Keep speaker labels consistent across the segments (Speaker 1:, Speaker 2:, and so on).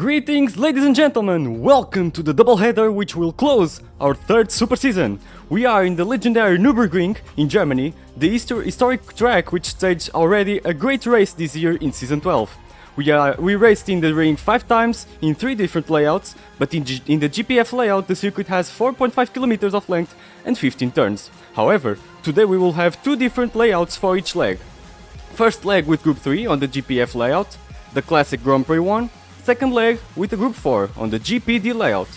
Speaker 1: Greetings, ladies and gentlemen! Welcome to the doubleheader which will close our third super season. We are in the legendary Nürburgring in Germany, the historic track which staged already a great race this year in season 12. We raced in the ring 5 times in 3 different layouts, but in the GPF layout the circuit has 4.5 kilometers of length and 15 turns. However, today we will have 2 different layouts for each leg. First leg with Group 3 on the GPF layout, the classic Grand Prix 1. Second leg with the Group 4 on the GPD layout,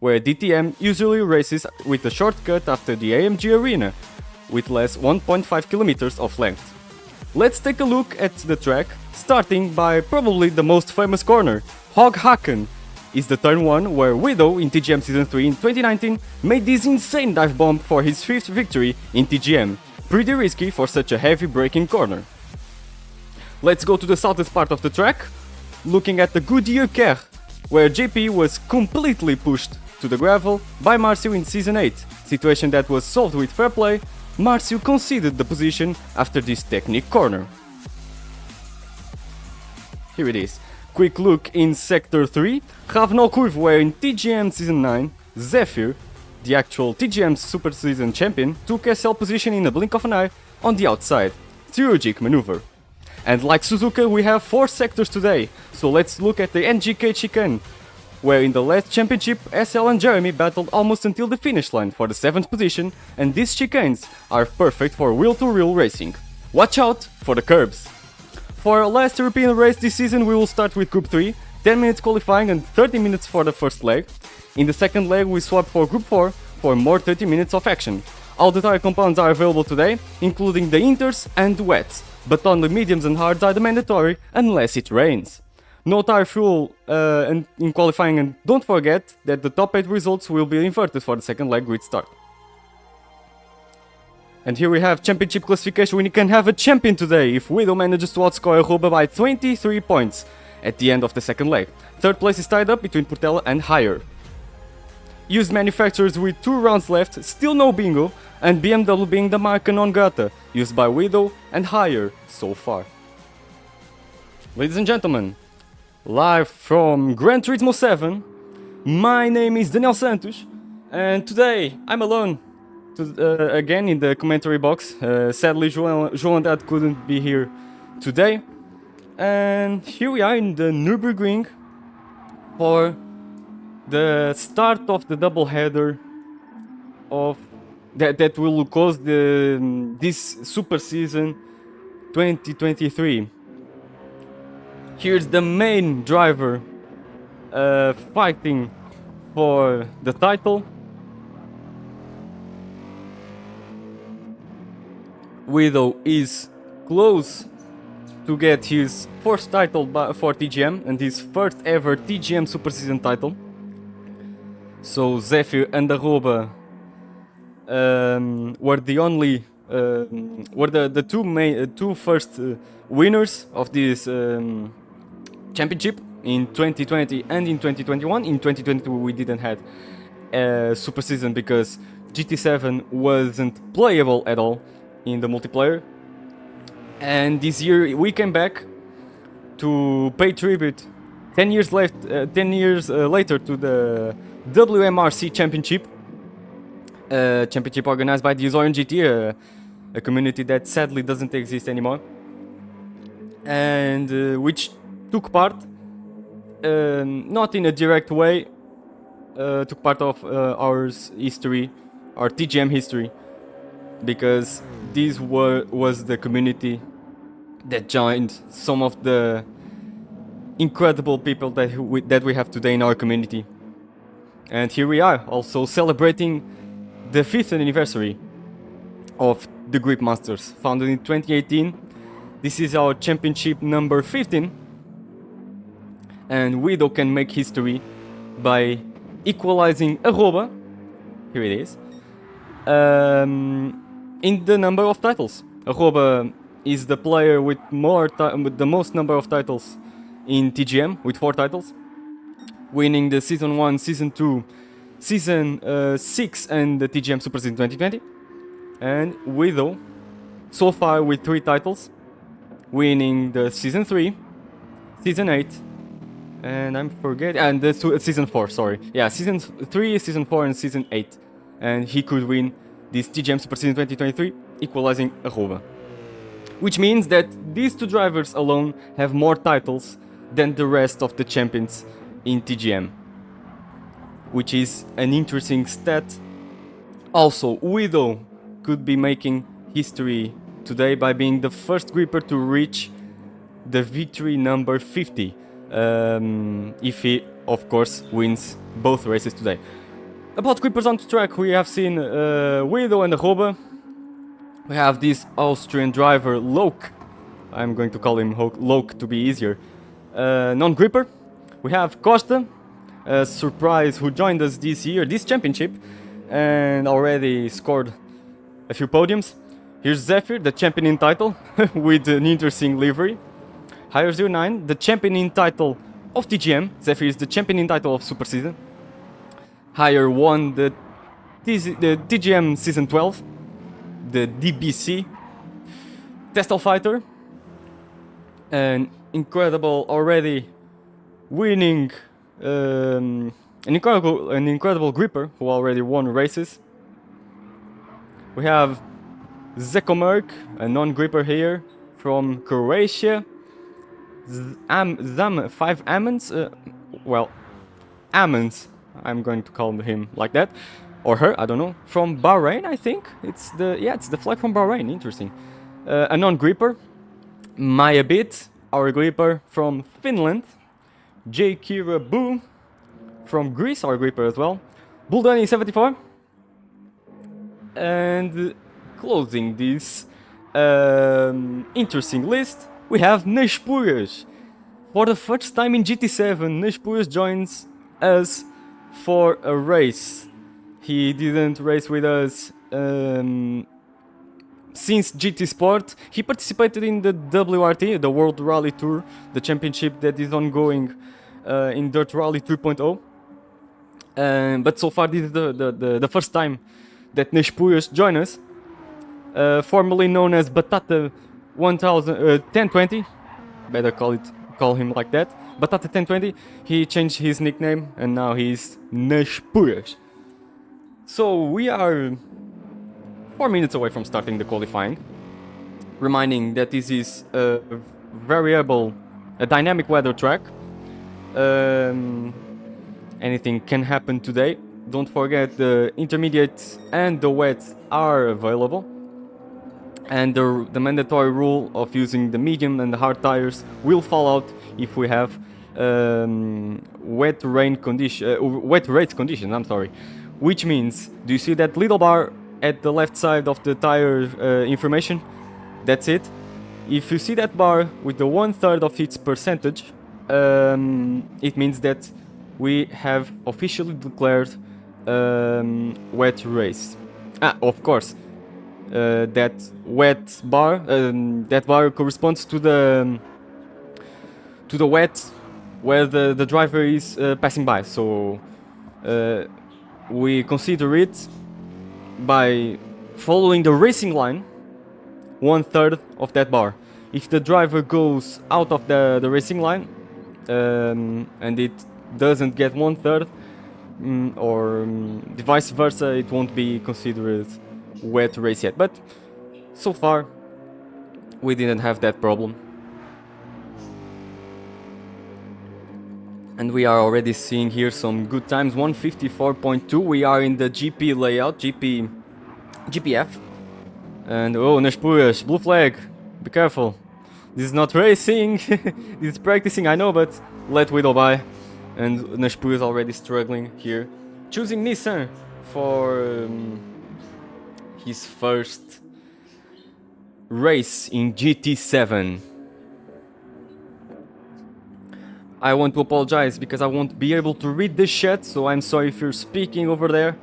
Speaker 1: where DTM usually races with a shortcut after the AMG arena, with less 1.5 kilometers of length. Let's take a look at the track, starting by probably the most famous corner. Hooghaken is the turn 1 where Widow in TGM Season 3 in 2019 made this insane dive bomb for his 5th victory in TGM. Pretty risky for such a heavy braking corner. Let's go to the southern part of the track, looking at the Goodyear Kerr, where JP was completely pushed to the gravel by Marcio in Season 8, situation that was solved with fair play. Marcio conceded the position after this technique corner. Here it is. Quick look in Sector 3, Ravno Curve, where in TGM Season 9, Zephyr, the actual TGM Super Season champion, took SL position in a blink of an eye on the outside. Chirurgic maneuver. And like Suzuka, we have 4 sectors today, so let's look at the NGK chicane, where in the last championship SL and Jeremy battled almost until the finish line for the 7th position, and these chicanes are perfect for wheel-to-wheel racing. Watch out for the curbs! For our last European race this season we will start with Group 3, 10 minutes qualifying and 30 minutes for the first leg. In the second leg we swap for Group 4 for more 30 minutes of action. All the tire compounds are available today, including the inters and the wets, but only mediums and hards are the mandatory unless it rains. No tire fuel in qualifying, and don't forget that the top 8 results will be inverted for the second leg grid start. And here we have championship classification. We can have a champion today if Widow manages to outscore Aruba by 23 points at the end of the second leg. Third place is tied up between Portela and Higher. Used manufacturers with 2 rounds left, still no bingo, and BMW being the marca non grata, used by Widow and Higher so far. Ladies and gentlemen, live from Gran Turismo 7, my name is Daniel Santos, and today I'm alone again in the commentary box. Sadly, João Dad couldn't be here today, and here we are in the Nürburgring for the start of the doubleheader of that will close this super season 2023. Here's the main driver fighting for the title. Widow is close to get his 4th title for TGM and his first ever TGM Super Season title. So Zephyr and Aruba were the only the two first winners of this championship in 2020 and in 2021. In 2022 we didn't have a super season because GT7 wasn't playable at all in the multiplayer, and this year we came back to pay tribute 10 years later to the WMRC championship organized by the Zoran GT, a community that sadly doesn't exist anymore, and which took part, not in a direct way, took part of our history, our TGM history, because this was the community that joined some of the incredible people that we have today in our community. And here we are, also celebrating the 5th anniversary of the Grip Masters, founded in 2018. This is our championship number 15, and Widow can make history by equalizing Aruba, here it is, in the number of titles. Aruba is the player with the most number of titles in TGM, with 4 titles, winning the Season 1, Season 2, Season 6 and the TGM Super Season 2020. And Widow, so far with 3 titles, winning the Season 3, Season 8 And I'm forgetting. And the season 4, sorry. Yeah, season 3, season 4, and season 8. And he could win this TGM Super Season 2023, equalizing Arroba. Which means that these two drivers alone have more titles than the rest of the champions in TGM. Which is an interesting stat. Also, Widow could be making history today by being the first gripper to reach the victory number 50. If he, of course, wins both races today. About grippers on the track, we have seen Widow and Arroba. We have this Austrian driver, Loke. I'm going to call him Loke to be easier. Non-gripper. We have Costa, a surprise who joined us this year, this championship, and already scored a few podiums. Here's Zephyr, the champion in title, with an interesting livery. Higher 09, the champion in title of TGM. Zephyr is the champion in title of Super Season. Higher won the TGM Season 12, the DBC. Testal Fighter, an incredible already winning, an incredible gripper who already won races. We have Zekomerk, a non-gripper here from Croatia. Zam 5 Ammons, Ammons, I'm going to call him like that, or her, I don't know, from Bahrain, I think. It's the flag from Bahrain, interesting. A non-gripper, Mayabit, our gripper from Finland. J. Kira Boo from Greece, our gripper as well. Buldani 74. And closing this interesting list, we have Nürburgring. For the first time in GT7, Nürburgring joins us for a race. He didn't race with us since GT Sport. He participated in the WRT, the World Rally Tour, the championship that is ongoing in Dirt Rally 3.0. But so far this is the first time that Nürburgring join us. Formerly known as Batata 1020, better call him like that. Batata 1020. He changed his nickname and now he's Nürburgring. So we are 4 minutes away from starting the qualifying. Reminding that this is a dynamic weather track. Anything can happen today. Don't forget the intermediate and the wet are available. And the mandatory rule of using the medium and the hard tires will fall out if we have wet race conditions. I'm sorry. Which means, do you see that little bar at the left side of the tire information? That's it. If you see that bar with the 1/3 of its percentage, it means that we have officially declared wet race. Of course, that wet bar, that bar corresponds to the wet where the driver is passing by. So we consider it by following the racing line 1/3 of that bar. If the driver goes out of the racing line and it doesn't get 1/3 or vice versa, it won't be considered wet race yet. But so far we didn't have that problem. And we are already seeing here some good times. 154.2. We are in the GP layout, GPF. And oh, Nürburgring, blue flag. Be careful. This is not racing. This is practicing, I know, but let Widow by. And Nürburgring is already struggling here, choosing Nissan for his first race in GT7. I want to apologize because I won't be able to read the chat, so I'm sorry if you're speaking over there.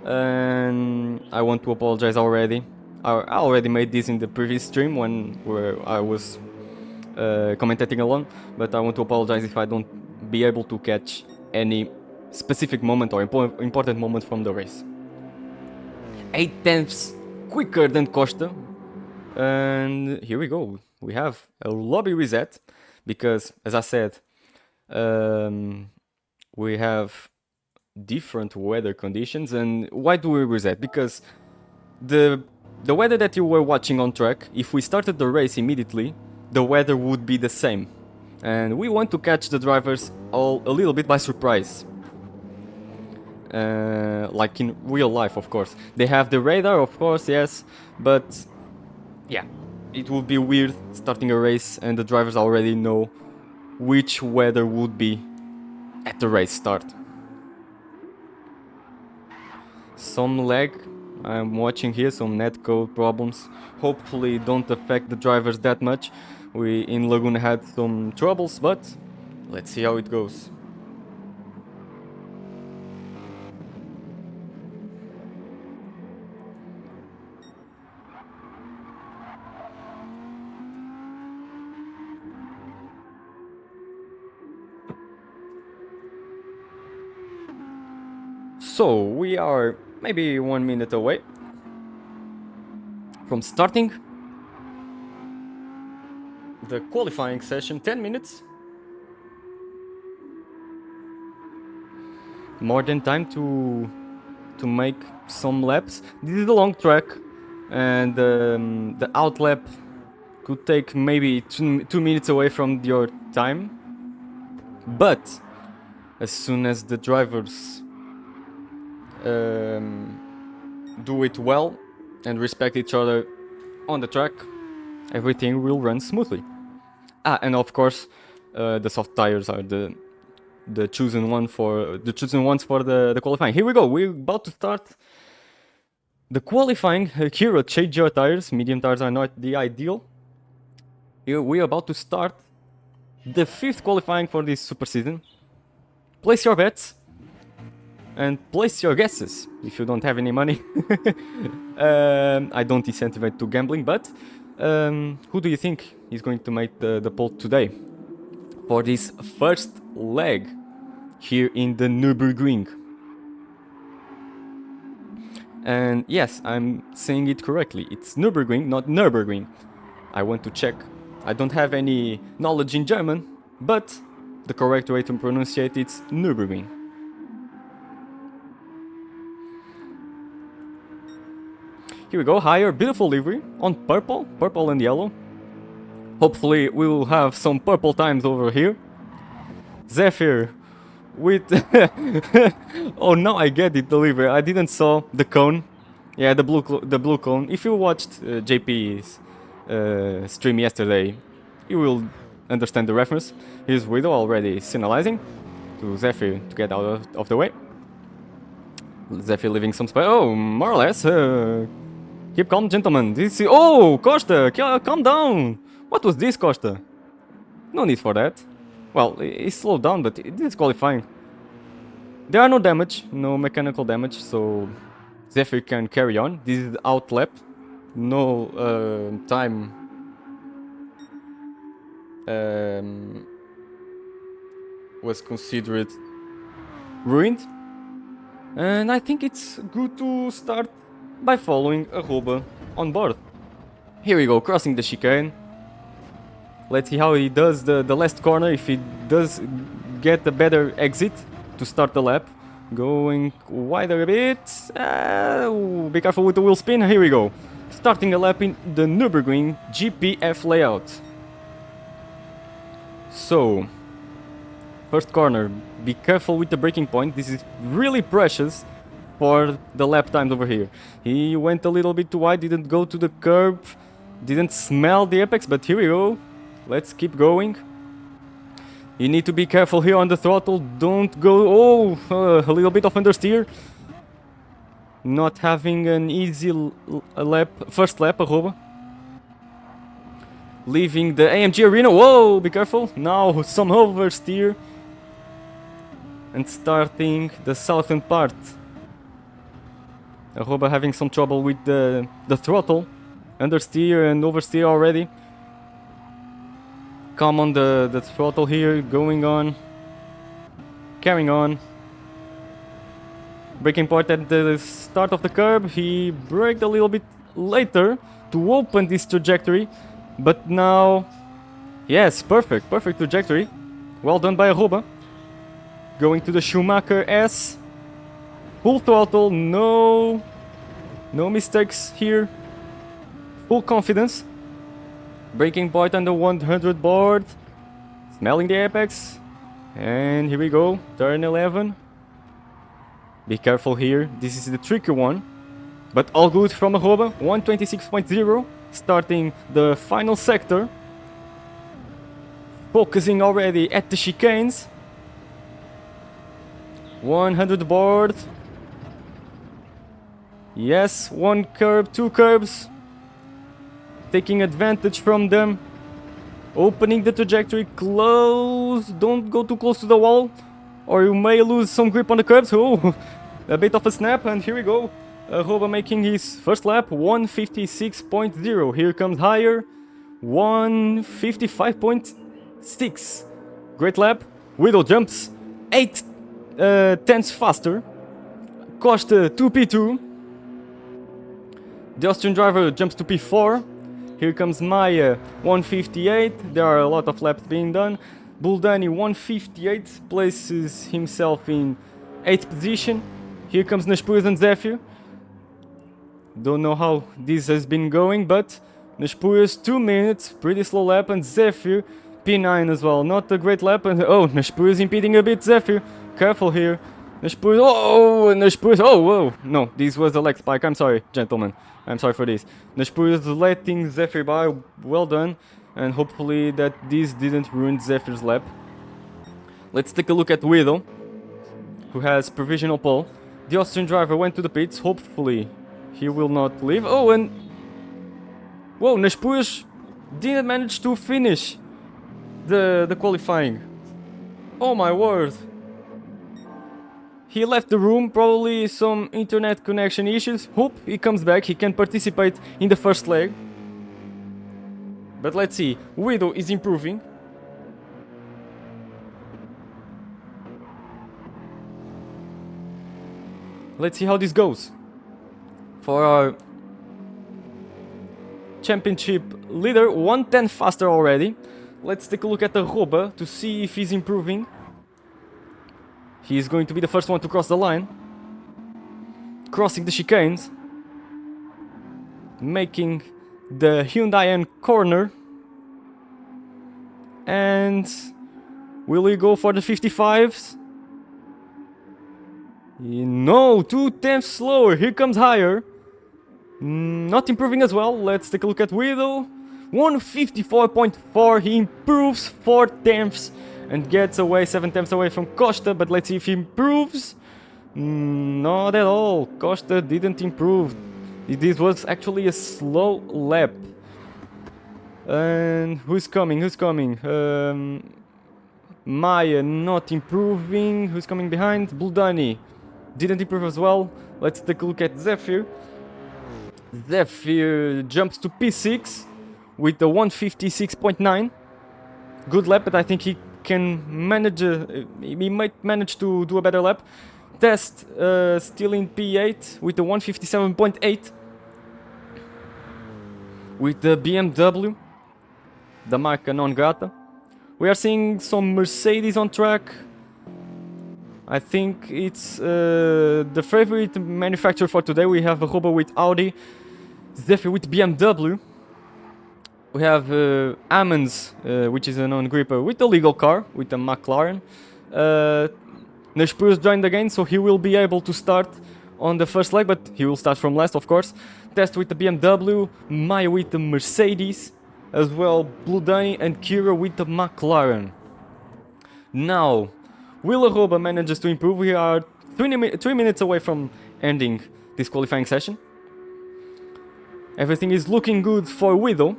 Speaker 1: And I want to apologize already. I already made this in the previous stream where I was commentating alone, but I want to apologize if I don't be able to catch any specific moment or important moment from the race. 8/10 quicker than Costa. And here we go. We have a lobby reset because, as I said, We have different weather conditions. And why do we reset? Because the weather that you were watching on track, if we started the race immediately, the weather would be the same. And we want to catch the drivers all a little bit by surprise. Like in real life, of course. They have the radar, of course, yes, but yeah, it would be weird starting a race and the drivers already know which weather would be at the race start. Some lag, I'm watching here, some netcode problems. Hopefully don't affect the drivers that much. We in Laguna had some troubles, but let's see how it goes. So we are maybe 1 minute away from starting the qualifying session. 10 minutes. More than time to make some laps. This is a long track, and the out lap could take maybe 2 minutes away from your time. But as soon as the drivers do it well and respect each other on the track, everything will run smoothly. And of course, the soft tires are the chosen ones for the qualifying. Here we go. We're about to start the qualifying. Here at change your tires. Medium tires are not the ideal. Here we're about to start the 5th qualifying for this super season. Place your bets and place your guesses if you don't have any money. I don't incentivize to gambling, but who do you think is going to make the pole today for this first leg here in the Nürburgring? And yes, I'm saying it correctly. It's Nürburgring, not Nürburgring. I want to check. I don't have any knowledge in German, but the correct way to pronounce it is Nürburgring. Here we go, higher, beautiful livery on purple and yellow. Hopefully we will have some purple times over here. Zephyr with... Oh, now I get it, the livery. I didn't saw the cone. Yeah, the blue cone. If you watched JP's stream yesterday, you will understand the reference. Here's Widow already signalizing to Zephyr to get out of the way. Zephyr leaving some space. Oh, more or less. Keep calm, gentlemen. This is... Oh, Costa, calm down. What was this, Costa? No need for that. Well, he slowed down, but it is qualifying. There are no damage, no mechanical damage, so Zephyr can carry on. This is out lap. No time was considered ruined. And I think it's good to start by following Arroba on board. Here we go, crossing the chicane. Let's see how he does the last corner, if he does get a better exit to start the lap. Going wider a bit. Be careful with the wheel spin. Here we go. Starting a lap in the Nürburgring GPF layout. So, first corner. Be careful with the braking point. This is really precious for the lap times over here. He went a little bit too wide, didn't go to the curb, didn't smell the apex, but here we go. Let's keep going. You need to be careful here on the throttle. Don't go... Oh, a little bit of understeer. Not having an easy first lap, Arroba. Leaving the AMG arena. Whoa, be careful. Now some oversteer. And starting the southern part. Arroba having some trouble with the throttle. Understeer and oversteer already. Come on the throttle here, going on. Carrying on. Braking point at the start of the curb. He braked a little bit later to open this trajectory. But now... Yes, perfect trajectory. Well done by Arroba. Going to the Schumacher S. Full throttle, no mistakes here. Full confidence. Braking point under 100 board. Smelling the apex. And here we go, turn 11. Be careful here, this is the tricky one. But all good from Arroba, 126.0. Starting the final sector. Focusing already at the chicanes. 100 board. Yes, one curb, two curbs. Taking advantage from them. Opening the trajectory close. Don't go too close to the wall, or you may lose some grip on the curbs. Oh, a bit of a snap, and here we go. Arroba making his first lap, 156.0. Here comes higher, 155.6. Great lap. Widow jumps 8 tenths faster. Costa to P2. The Austrian driver jumps to P4. Here comes Maya, 158. There are a lot of laps being done. Buldani, 158, places himself in 8th position. Here comes Nespuz and Zephyr. Don't know how this has been going, but Nespuz 2 minutes, pretty slow lap, and Zephyr P9 as well. Not a great lap, and oh, Nespuz impeding a bit Zephyr. Careful here. Nespuz, oh, Nespuz, oh, whoa. No, this was a leg spike. I'm sorry, gentlemen. I'm sorry for this. Nespuz letting Zephyr by. Well done. And hopefully that this didn't ruin Zephyr's lap. Let's take a look at Widow, who has provisional pole. The Austrian driver went to the pits. Hopefully he will not leave. Oh, and whoa, Nespuz didn't manage to finish the qualifying. Oh my word. He left the room, probably some internet connection issues. Hope he comes back, he can participate in the first leg. But let's see, Widow is improving. Let's see how this goes. For our championship leader, 110 faster already. Let's take a look at the Arroba to see if he's improving. He is going to be the first one to cross the line. Crossing the chicanes. Making the Hyundai N corner. And will we go for the 55s? No, 2 tenths slower. Here comes higher. Not improving as well. Let's take a look at Widow. 154.4. He improves 4 tenths and gets away 7 tenths away from Costa. But let's see if he improves. Not at all. Costa didn't improve. This was actually a slow lap. And who's coming? Who's coming? Maya not improving. Who's coming behind? Buldani didn't improve as well. Let's take a look at Zephyr. Zephyr jumps to P6 with the 156.9. Good lap, but I think he can manage. He might manage to do a better lap. Test still in P8 with the 157.8. With the BMW, the marca non grata. We are seeing some Mercedes on track. I think it's the favorite manufacturer for today. We have a Arroba with Audi, Zephyr with BMW. We have Ammons, which is a non-gripper, with a legal car, with a McLaren. Nespuz joined again, so he will be able to start on the first leg, but he will start from last, of course. Test with the BMW, Maya with the Mercedes, as well Buldani and Kira with the McLaren. Now, will Arroba manages to improve? We are 3 minutes away from ending this qualifying session. Everything is looking good for Widow.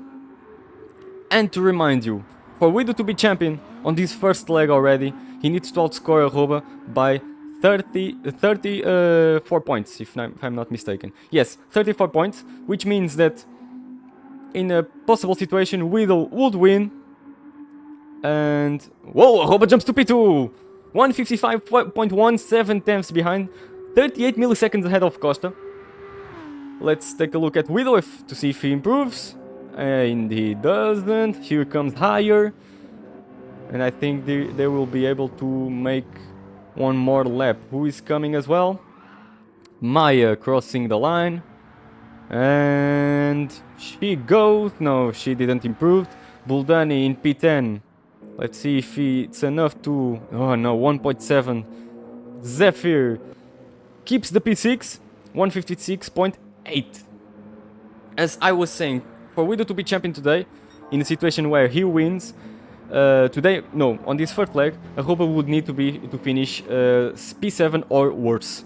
Speaker 1: And to remind you, for Widow to be champion on this first leg already, he needs to outscore Arroba by 34 points, if I'm not mistaken. Yes, 34 points, which means that in a possible situation, Widow would win. And whoa, Arroba jumps to P2! 155.17 tenths behind, 38 milliseconds ahead of Costa. Let's take a look at Widow to see if he improves. And he doesn't. Here comes higher. And I think they will be able to make one more lap. Who is coming as well? Maya crossing the line. And she goes. No, she didn't improve. Buldani in P10. Let's see if it's enough to... Oh no, 1.7. Zephyr keeps the P6. 156.8. As I was saying, for Widow to be champion today, in a situation where he wins, today, no, on this first leg, Arroba would need to finish P7 or worse,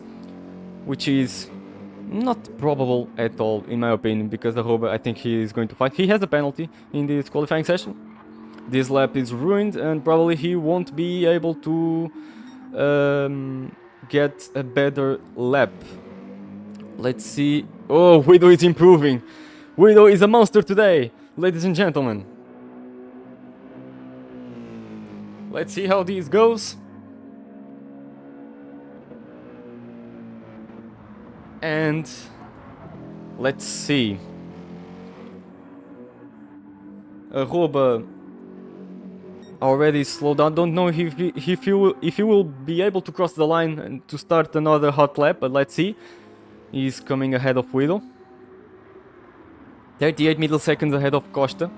Speaker 1: which is not probable at all, in my opinion, because Arroba, I think he is going to fight. He has a penalty in this qualifying session. This lap is ruined, and probably he won't be able to get a better lap. Let's see. Oh, Widow is improving. Widow is a monster today, ladies and gentlemen. Let's see how this goes. And let's see. Arroba already slowed down. Don't know if he will be able to cross the line and to start another hot lap, but let's see. He's coming ahead of Widow. 38 milliseconds ahead of Costa.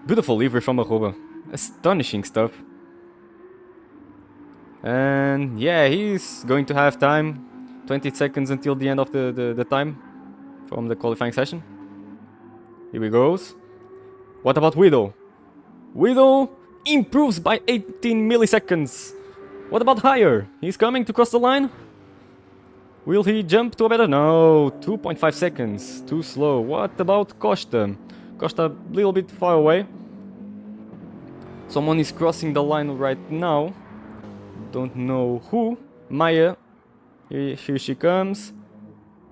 Speaker 1: Beautiful livery from Arroba. Astonishing stuff. And yeah, he's going to have time. 20 seconds until the end of the time from the qualifying session. Here we goes. What about Widow? Widow improves by 18 milliseconds. What about Higher? He's coming to cross the line. Will he jump to a better? No, 2.5 seconds. Too slow. What about Costa? Costa a little bit far away. Someone is crossing the line right now. Don't know who. Maya. Here she comes.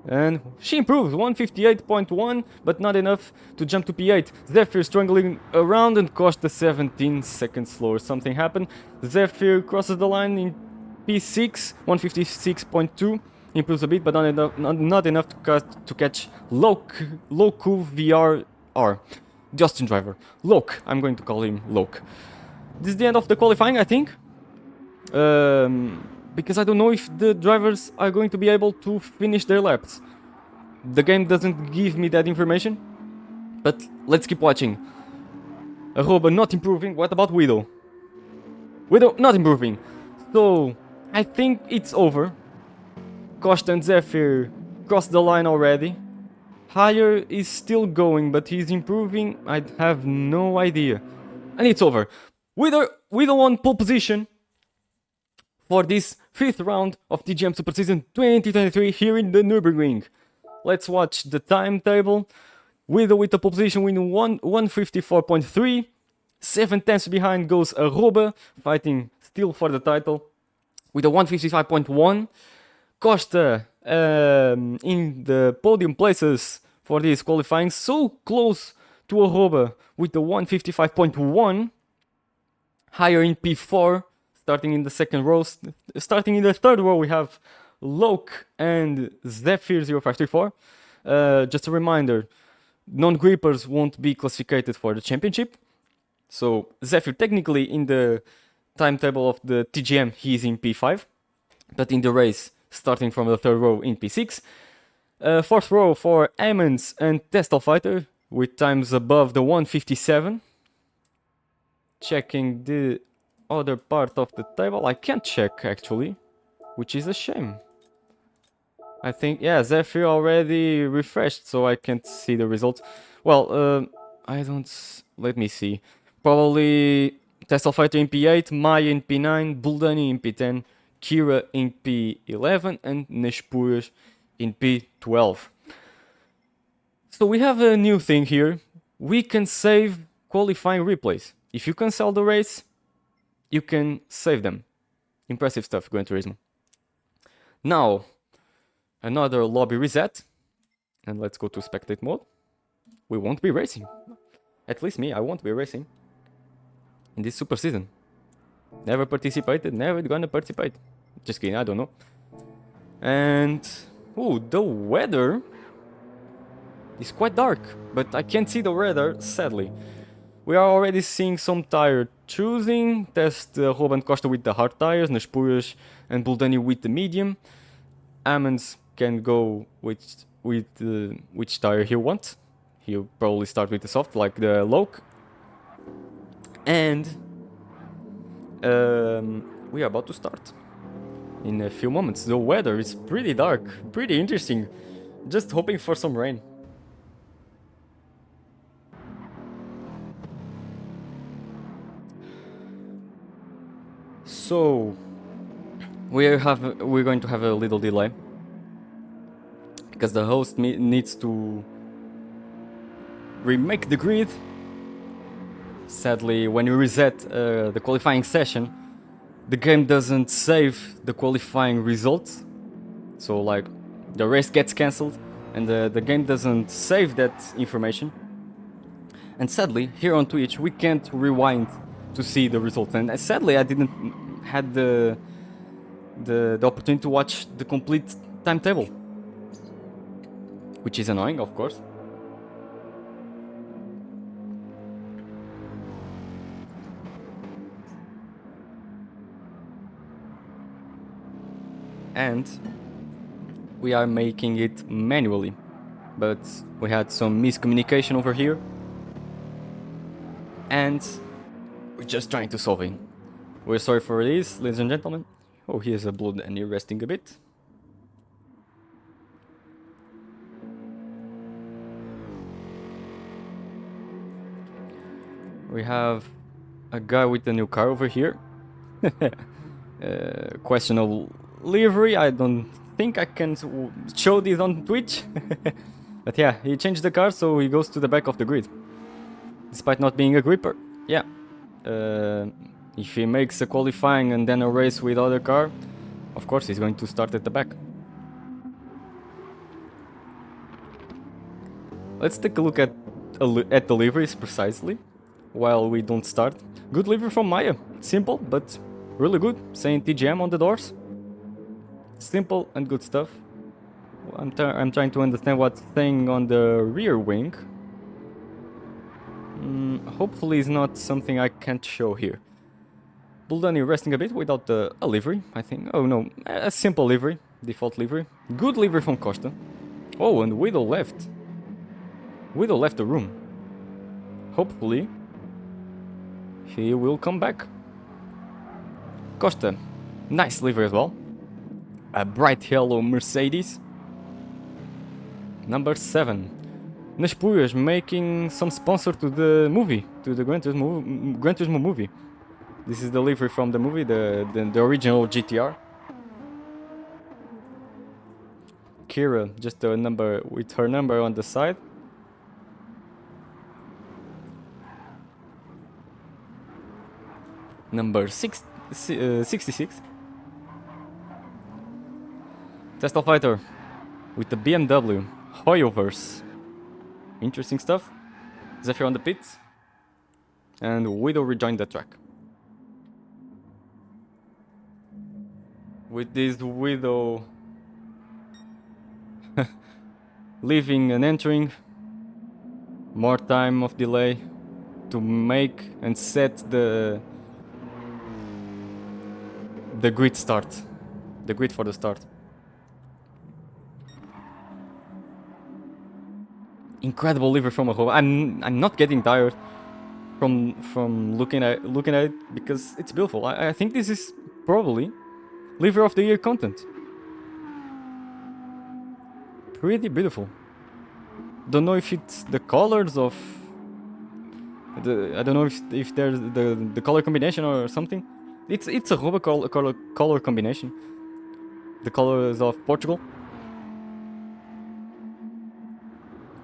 Speaker 1: And she improved 158.1, but not enough to jump to P8. Zephyr struggling around and Costa 17 seconds slower. Something happened. Zephyr crosses the line in P6, 156.2. Improves a bit, but not enough to catch Loku VRR. Justin Driver. Lok. I'm going to call him Lok. This is the end of the qualifying, I think. Because I don't know if the drivers are going to be able to finish their laps. The game doesn't give me that information. But let's keep watching. Arroba not improving. What about Widow? Widow not improving. So, I think it's over. Costa and Zephyr crossed the line already. Higher is still going, but he's improving. I have no idea. And it's over. Widow on pole position for this 5th round of TGM Super Season 2023 here in the Nürburgring. Let's watch the timetable. Widow with the pole position win 154.3. 7 tenths behind goes Arroba, fighting still for the title with a 155.1. Costa in the podium places for this qualifying, so close to Arroba with the 155.1. Higher in P4, starting in the second row. Starting in the third row, we have Loke and Zephyr 0534. Just a reminder, non-grippers won't be classified for the championship. So Zephyr technically in the timetable of the TGM, he's in P5. But in the race, starting from the third row in P6. Fourth row for Ammons and Testal Fighter with times above the 157. Checking the other part of the table. I can't check actually, which is a shame. I think, yeah, Zephyr already refreshed, so I can't see the results. Well, I don't... Let me see. Probably Testal Fighter in P8, Maya in P9, Buldani in P10, Kira in P11 and Neshpuras in P12. So we have a new thing here. We can save qualifying replays. If you cancel the race, you can save them. Impressive stuff, Gran Turismo. Now, another lobby reset. And let's go to spectate mode. We won't be racing. At least me, I won't be racing. In this super season. Never participated, never gonna participate. Just kidding, I don't know. And... ooh, the weather is quite dark. But I can't see the weather, sadly. We are already seeing some tire choosing. Test Ruben Costa with the hard tires, Nürburgring and Buldani with the medium. Ammons can go with which tire he wants. He'll probably start with the soft, like the Loke. And we are about to start in a few moments. The weather is pretty dark, pretty interesting. Just hoping for some rain. So we're going to have a little delay because the host needs to remake the grid. Sadly, when you reset the qualifying session, the game doesn't save the qualifying results. So like the race gets cancelled and the game doesn't save that information. And sadly, here on Twitch, we can't rewind to see the results. And sadly, I didn't had the opportunity to watch the complete timetable, which is annoying, of course. And we are making it manually, but we had some miscommunication over here, and we're just trying to solve it. We're sorry for this, ladies and gentlemen. Oh, here's a blood and you're resting a bit. We have a guy with a new car over here. Questionable livery. I don't think I can show this on Twitch. But yeah, he changed the car, so he goes to the back of the grid. Despite not being a gripper. Yeah. If he makes a qualifying and then a race with other car, of course he's going to start at the back. Let's take a look at the liveries precisely while we don't start. Good livery from Maya. Simple, but really good. Saying TGM on the doors. Simple and good stuff. I'm trying to understand what's saying on the rear wing. Hopefully it's not something I can't show here. Buldani resting a bit without a livery, I think. Oh no, a simple livery. Default livery. Good livery from Costa. Oh, and Widow left. Widow left the room. Hopefully he will come back. Costa. Nice livery as well. A bright yellow Mercedes. Number 7. Nürburgring making some sponsor to the movie, to the Gran Turismo movie. This is the livery from the movie, the original GTR. Kira, just a number with her number on the side. Number 66. Tesla Fighter with the BMW Hoyoverse. Interesting stuff. Zephyr on the pits. And Widow rejoined the track. With this Widow leaving and entering, more time of delay to make and set the grid start. The grid for the start. Incredible livery from a robot. I'm not getting tired from looking at it because it's beautiful. I think this is probably livery of the year content. Pretty beautiful. Don't know if it's the colors of I don't know if there's the color combination or something. It's a robot color combination. The colors of Portugal.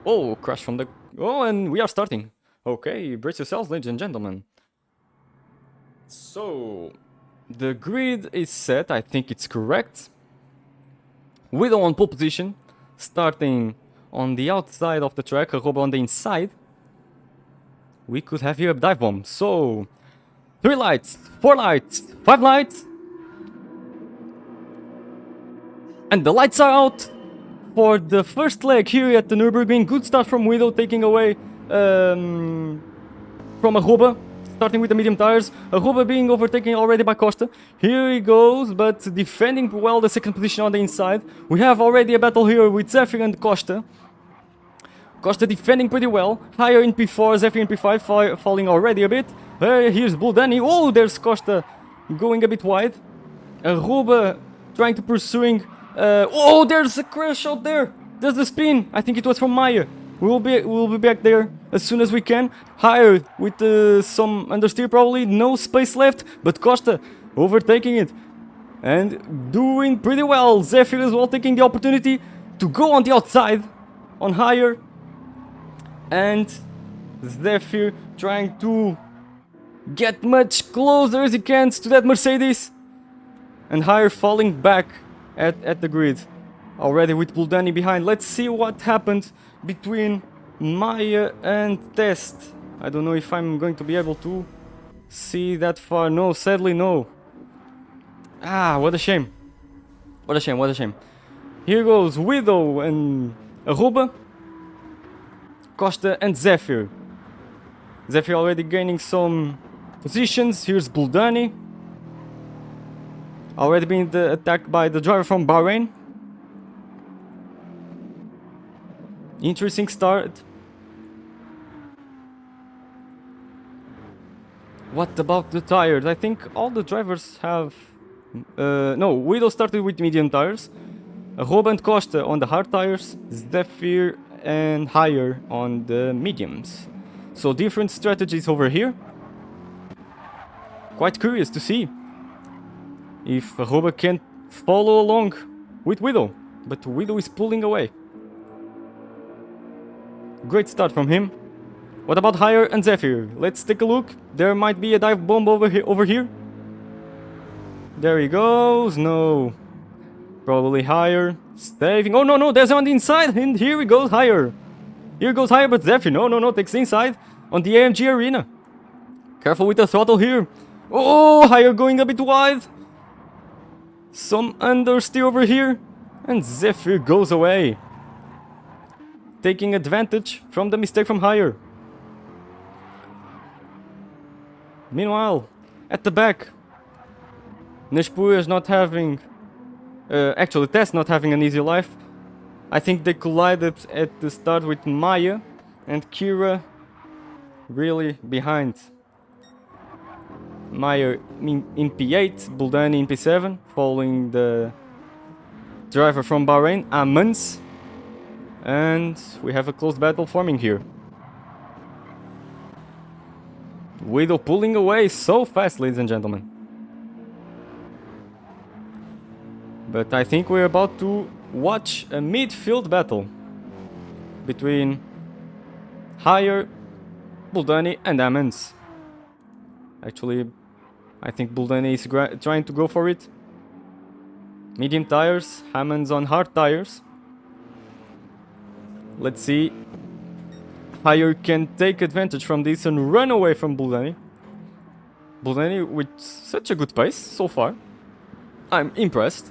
Speaker 1: Oh, crash from the... Oh, and we are starting. Okay, brace yourselves, ladies and gentlemen. So, the grid is set. I think it's correct. Widow on pole position, starting on the outside of the track, a robot on the inside. We could have here a dive bomb. So, 3 lights, 4 lights, 5 lights. And the lights are out for the first leg here at the Nürburgring. Good start from Widow, taking away from Arroba, starting with the medium tires. Arroba being overtaken already by Costa. Here he goes, but defending well the second position on the inside. We have already a battle here with Zephyr and Costa. Costa defending pretty well. Higher in P4, Zephyr in P5, falling already a bit. Here's Buldani. Oh, there's Costa going a bit wide. Arroba trying to pursuing. Oh, there's a crash out there. There's the spin. I think it was from Maya. We'll be back there as soon as we can. Higher with some understeer probably. No space left, but Costa overtaking it and doing pretty well. Zephyr as well taking the opportunity to go on the outside on Higher. And Zephyr trying to get much closer as he can to that Mercedes. And Higher falling back at the grid. Already with Buldani behind. Let's see what happened between Maya and Test. I don't know if I'm going to be able to see that far. No, sadly no. Ah, what a shame. What a shame, what a shame. Here goes Widow and Aruba. Costa and Zephyr. Zephyr already gaining some positions. Here's Buldani. Already being attacked by the driver from Bahrain. Interesting start. What about the tires? I think all the drivers have... no, Widow started with medium tires. Rob and Costa on the hard tires. Zephyr and Higher on the mediums. So different strategies over here. Quite curious to see if Roba can follow along with Widow. But Widow is pulling away. Great start from him. What about Higher and Zephyr? Let's take a look. There might be a dive bomb over here. There he goes. No. Probably Higher. Saving. Oh, no. There's on the inside. And here he goes, Higher. Here goes Higher, but Zephyr. No. Takes the inside on the AMG arena. Careful with the throttle here. Oh, Higher going a bit wide. Some understeer over here. And Zephyr goes away. Taking advantage from the mistake from Higher. Meanwhile, at the back, Nürburgring is not having... actually, Tess not having an easy life. I think they collided at the start with Maya and Kira really behind. Maya in P8, Buldani in P7, following the driver from Bahrain, Amans. And we have a close battle forming here. Widow pulling away so fast, ladies and gentlemen. But I think we're about to watch a midfield battle between Higher, Buldani and Amans. Actually, I think Buldani is trying to go for it. Medium tires, Amans on hard tires. Let's see. Higher can take advantage from this and run away from Buldani. Buldani with such a good pace so far. I'm impressed.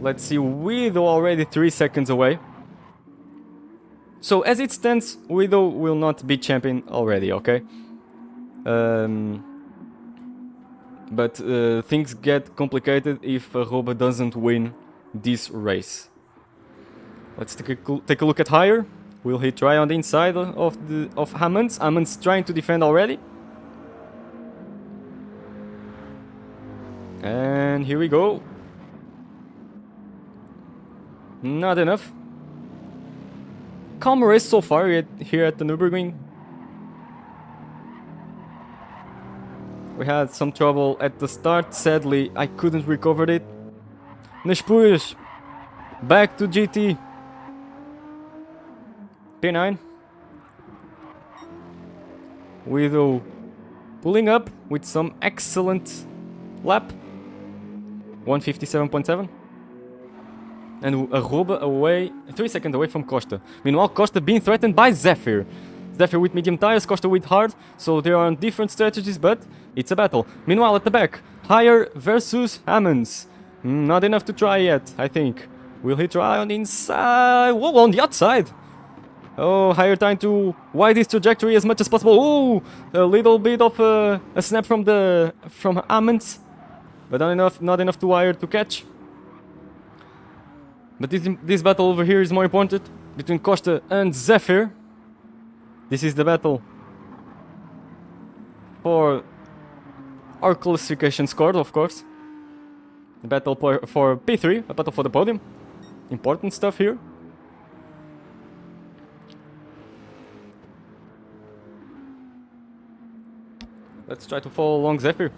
Speaker 1: Let's see, Widow already 3 seconds away. So as it stands, Widow will not be champion already, okay? But things get complicated if Roba doesn't win this race. Let's take a look at Higher. Will he try on the inside of Hammonds? Hammonds trying to defend already. And here we go. Not enough. Calm race so far here at the Nürburgring. We had some trouble at the start. Sadly, I couldn't recover it. Nürburgring back to GT. P9. Widow pulling up with some excellent lap. 157.7. And Aruba away, 3 seconds away from Costa. Meanwhile, Costa being threatened by Zephyr. Zephyr with medium tires, Costa with hard. So they are on different strategies, but it's a battle. Meanwhile, at the back, Higher versus Hammonds. Not enough to try yet, I think. Will he try on the inside? Whoa, on the outside. Oh, Higher trying to widen his trajectory as much as possible. Oh, a little bit of a snap from Amundsen, but not enough to Higher to catch. But this battle over here is more important between Costa and Zephyr. This is the battle for our classification score, of course. The battle for P3, a battle for the podium. Important stuff here. Let's try to follow along Zephyr.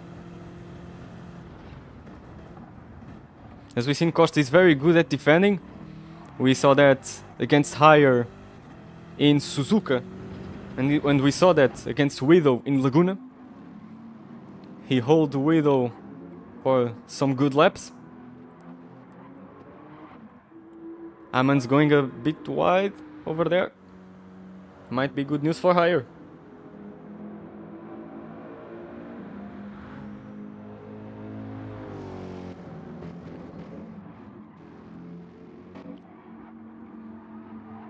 Speaker 1: As we've seen, Costa is very good at defending. We saw that against Higher in Suzuka, and we saw that against Widow in Laguna. He held Widow for some good laps. Amundsen's going a bit wide over there. Might be good news for Higher.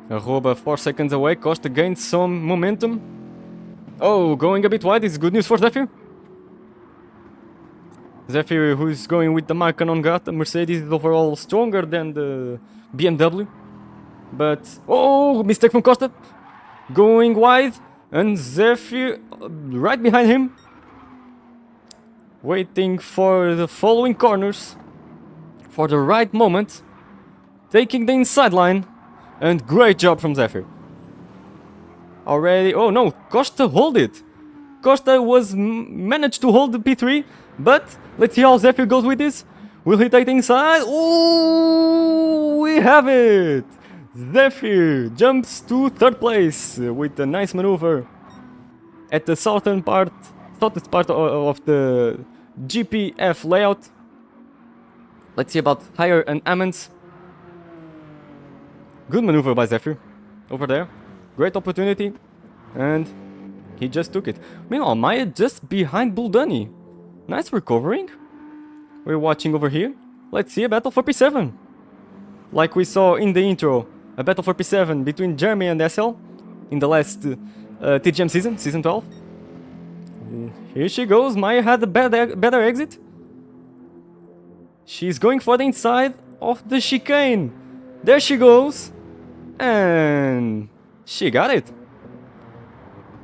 Speaker 1: Arroba 4 seconds away. Costa gained some momentum. Oh, going a bit wide is good news for Zephyr. Zephyr, who's going with the Macan on Gata. Mercedes is overall stronger than the BMW. But, oh, mistake from Costa. Going wide. And Zephyr right behind him. Waiting for the following corners. For the right moment. Taking the inside line. And great job from Zephyr. Already, oh no, Costa hold it. Costa was managed to hold the P3, but let's see how Zephyr goes with this. Will he take the inside? Oh, we have it. Zephyr jumps to third place with a nice maneuver at the southern part, southeast part of the GPF layout. Let's see about Higher and Amundsen. Good maneuver by Zephyr over there. Great opportunity. And he just took it. Meanwhile, Maya just behind Buldani. Nice recovering. We're watching over here. Let's see a battle for P7. Like we saw in the intro, a battle for P7 between Jeremy and SL in the last TGM season, season 12. Here she goes. Maya had a better exit. She's going for the inside of the chicane. There she goes. And she got it.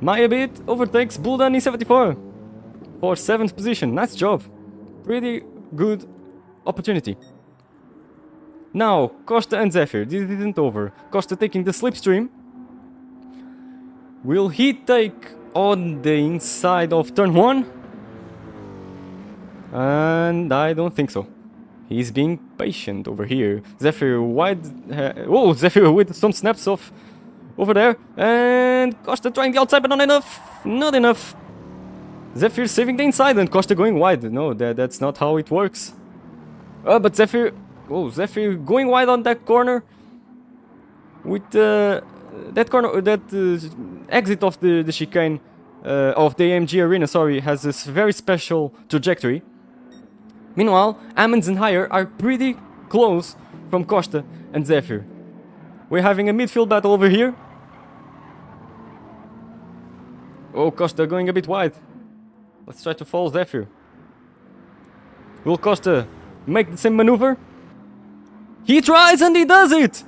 Speaker 1: Maya Bit overtakes Buldani 74 for 7th position. Nice job. Pretty good opportunity. Now, Costa and Zephyr. This isn't over. Costa taking the slipstream. Will he take on the inside of turn 1? And I don't think so. He's being patient over here. Zephyr wide. Oh, Zephyr with some snaps off over there. And Costa trying the outside, but not enough. Not enough. Zephyr saving the inside and Costa going wide. No, that's not how it works. But Zephyr. Oh, Zephyr going wide on that corner. With that corner, that exit of the chicane of the AMG arena. Sorry, has this very special trajectory. Meanwhile, Amundsen and Higher are pretty close from Costa and Zephyr. We're having a midfield battle over here. Oh, Costa going a bit wide. Let's try to follow Zephyr. Will Costa make the same maneuver? He tries and he does it!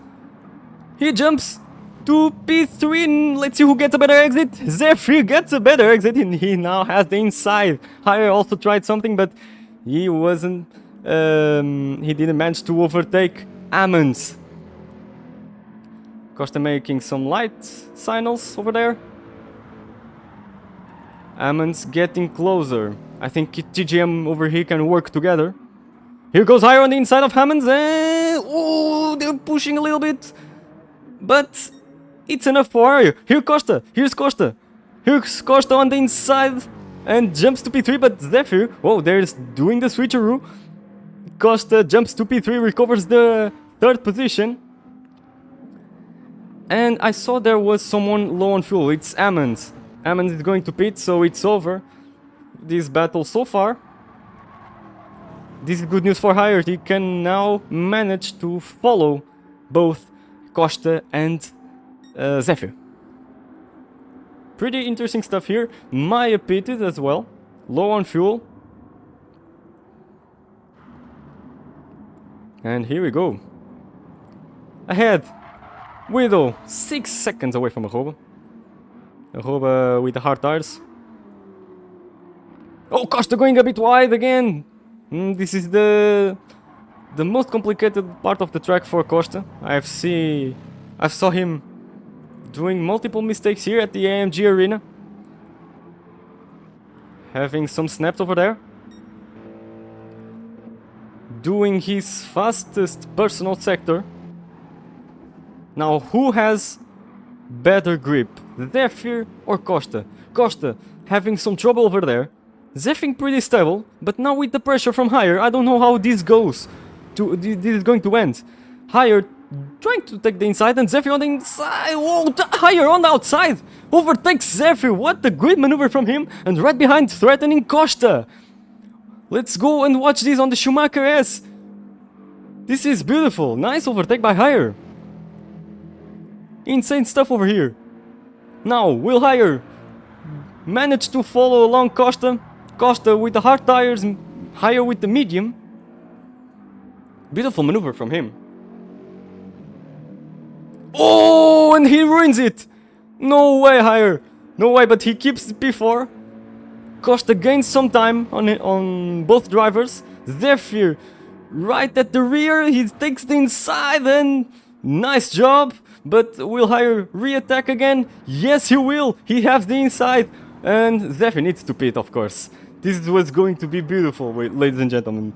Speaker 1: He jumps to P3 and let's see who gets a better exit. Zephyr gets a better exit and he now has the inside. Higher also tried something, but he wasn't, he didn't manage to overtake Amundsen. Costa making some light signals over there. Amundsen getting closer. I think TGM over here can work together. Here goes Higher on the inside of Amundsen. Oh, they're pushing a little bit. But it's enough for Higher. Here Costa. Here's Costa. Here's Costa on the inside. And jumps to P3, but Zephyr, oh, they're doing the switcheroo. Costa jumps to P3, recovers the 3rd position. And I saw there was someone low on fuel. It's Amundsen. Amundsen is going to pit, so it's over. This battle so far. This is good news for Higher. He can now manage to follow both Costa and Zephyr. Pretty interesting stuff here. Maya pitted as well. Low on fuel. And here we go. Ahead. Widow. 6 seconds away from Arroba. Arroba with the hard tires. Oh, Costa going a bit wide again. This is the most complicated part of the track for Costa. I saw him doing multiple mistakes here at the AMG arena. Having some snaps over there. Doing his fastest personal sector. Now, who has better grip? Zephyr or Costa? Costa having some trouble over there. Zephyr pretty stable, but now with the pressure from Higher, I don't know how this goes. This is going to end. Higher trying to take the inside and Zephyr on the inside. Whoa, Higher on the outside. Overtakes Zephyr. What a great maneuver from him. And right behind threatening Costa. Let's go and watch this on the Schumacher S. This is beautiful. Nice overtake by Higher. Insane stuff over here. Now, will Higher manage to follow along Costa? Costa with the hard tires, Higher with the medium. Beautiful maneuver from him. Oh, and he ruins it. No way, Higher. No way, but he keeps P4. Costa gains some time on both drivers. Zephyr right at the rear. He takes the inside and nice job. But will Higher re-attack again? Yes, he will. He has the inside. And Zephyr needs to pit, of course. This was going to be beautiful, ladies and gentlemen.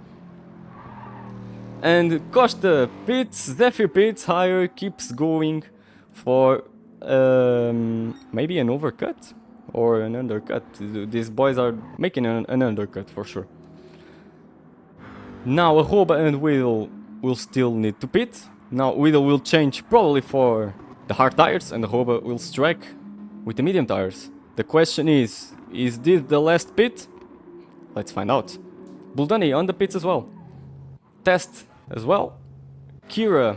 Speaker 1: And Costa pits, Zephyr pits, Higher keeps going for maybe an overcut or an undercut. These boys are making an undercut for sure. Now Arroba and Will still need to pit. Now Will will change probably for the hard tires and Arroba will strike with the medium tires. The question is this the last pit? Let's find out. Buldani on the pits as well. Test as well. Kira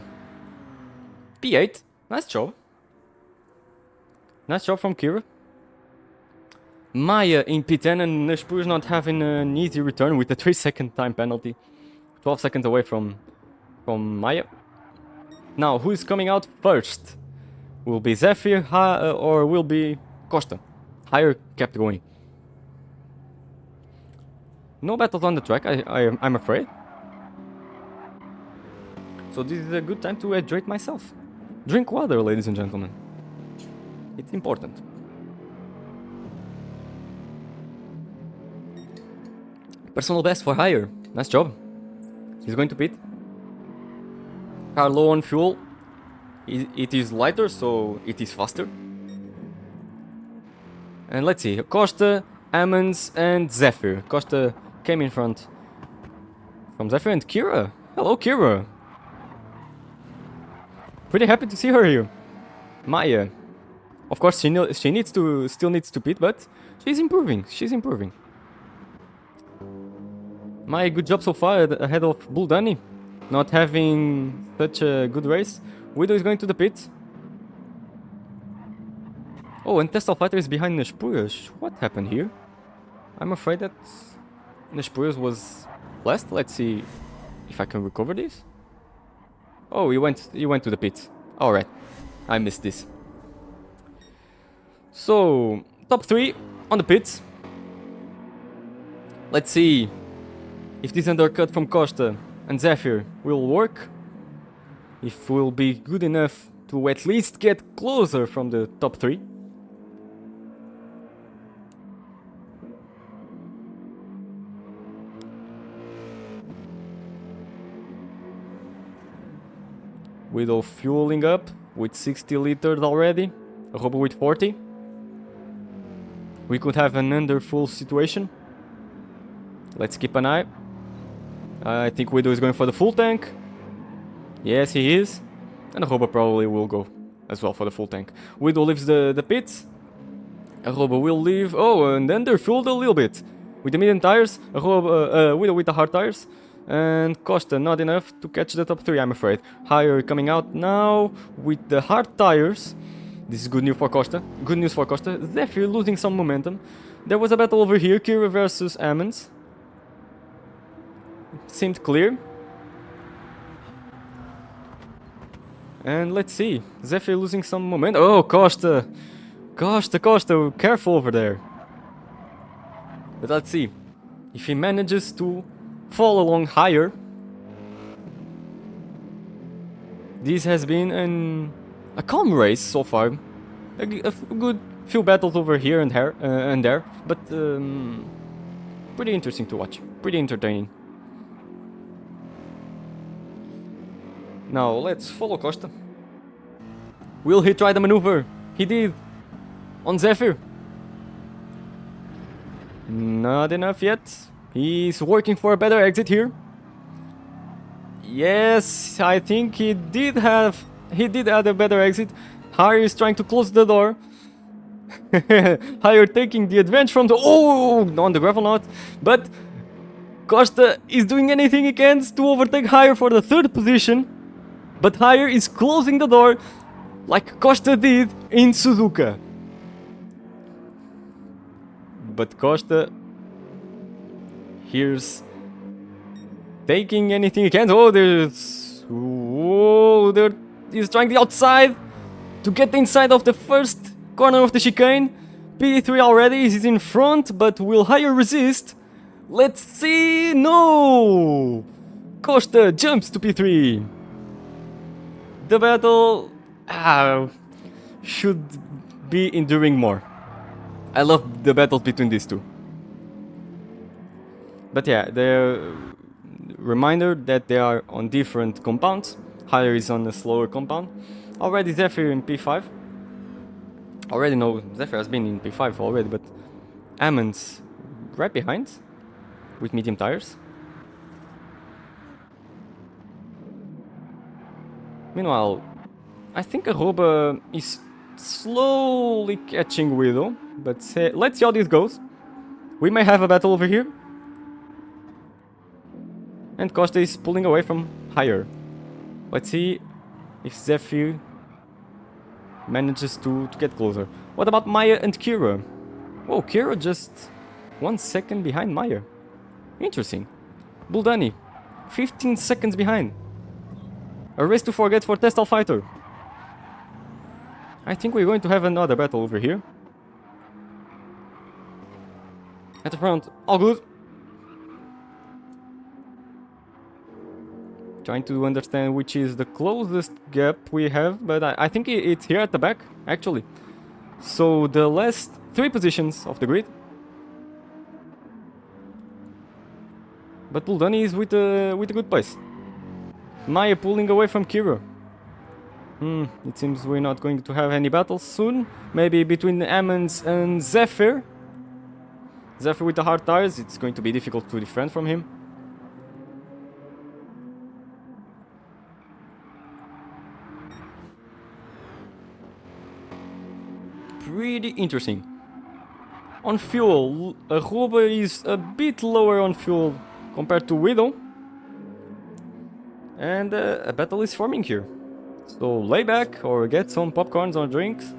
Speaker 1: P8. Nice job. Nice job from Kira. Maya in P10 and Nürburgring not having an easy return with a 3-second time penalty. 12 seconds away from Maya. Now, who is coming out first? Will be Zephyr or will be Costa? Higher kept going. No battles on the track, I'm afraid. So this is a good time to hydrate myself. Drink water, ladies and gentlemen. It's important. Personal best for Higher. Nice job. He's going to pit. Car low on fuel. It is lighter, so it is faster. And let's see. Costa, Ammons, and Zephyr. Costa came in front from Zephyr and Kira. Hello, Kira. Pretty happy to see her here. Maya. Of course, she still needs to pit, but she's improving. She's improving. Maya, good job so far ahead of Buldani. Not having such a good race. Widow is going to the pit. Oh, and Tesla Fighter is behind Nürburgring. What happened here? I'm afraid that Nürburgring was last. Let's see if I can recover this. Oh, he went to the pit. Alright, I missed this. So, top 3 on the pits. Let's see if this undercut from Costa and Zephyr will work. If we'll be good enough to at least get closer from the top 3. Widow fueling up with 60 liters already. Arroba with 40. We could have an under full situation. Let's keep an eye. I think Widow is going for the full tank. Yes, he is. And Arroba probably will go as well for the full tank. Widow leaves the pits. Arroba will leave. Oh, and then they're fueled a little bit. With the medium tires. Widow with the hard tires. And Costa not enough to catch the top 3, I'm afraid. Higher coming out now with the hard tires. This is good news for Costa. Good news for Costa. Zephyr losing some momentum. There was a battle over here, Kira versus Ammons. Seemed clear. And let's see. Zephyr losing some momentum. Oh, Costa! Costa, careful over there. But let's see. If he manages to fall along higher. This has been a calm race so far. A good few battles over here and there, but pretty interesting to watch. Pretty entertaining. Now let's follow Costa. Will he try the maneuver? He did. On Zephyr. Not enough yet. He's working for a better exit here. Yes, I think he did add a better exit. Harry is trying to close the door. Higher taking the advantage from the... Oh, on the gravel knot. But Costa is doing anything he can to overtake Higher for the third position. But Higher is closing the door like Costa did in Suzuka. But Costa here's taking anything he can. Oh, he's trying the outside to get inside of the first corner of the chicane. P3 already, he's in front, but will Higher resist? Let's see. No! Costa jumps to P3. The battle should be enduring more. I love the battles between these two. But yeah, the reminder that they are on different compounds. Higher is on a slower compound. Already Zephyr in P5. Already know Zephyr has been in P5 already, but Ammons right behind with medium tires. Meanwhile, I think Arroba is slowly catching Widow, but let's see how this goes. We may have a battle over here. And Costa is pulling away from Higher. Let's see if Zephyr manages to get closer. What about Maya and Kira? Oh, Kira just 1 second behind Maya. Interesting. Buldani, 15 seconds behind. A race to forget for Testal Fighter. I think we're going to have another battle over here. At the front, all good. Trying to understand which is the closest gap we have, but I think it's here at the back, actually. So the last 3 positions of the grid. But Buldani is with a good pace. Maya pulling away from Kira. It seems we're not going to have any battles soon. Maybe between Ammons and Zephyr. Zephyr with the hard tires, it's going to be difficult to defend from him. Pretty interesting. On fuel, Arroba is a bit lower on fuel compared to Widow. And a battle is forming here. So lay back or get some popcorns or drinks.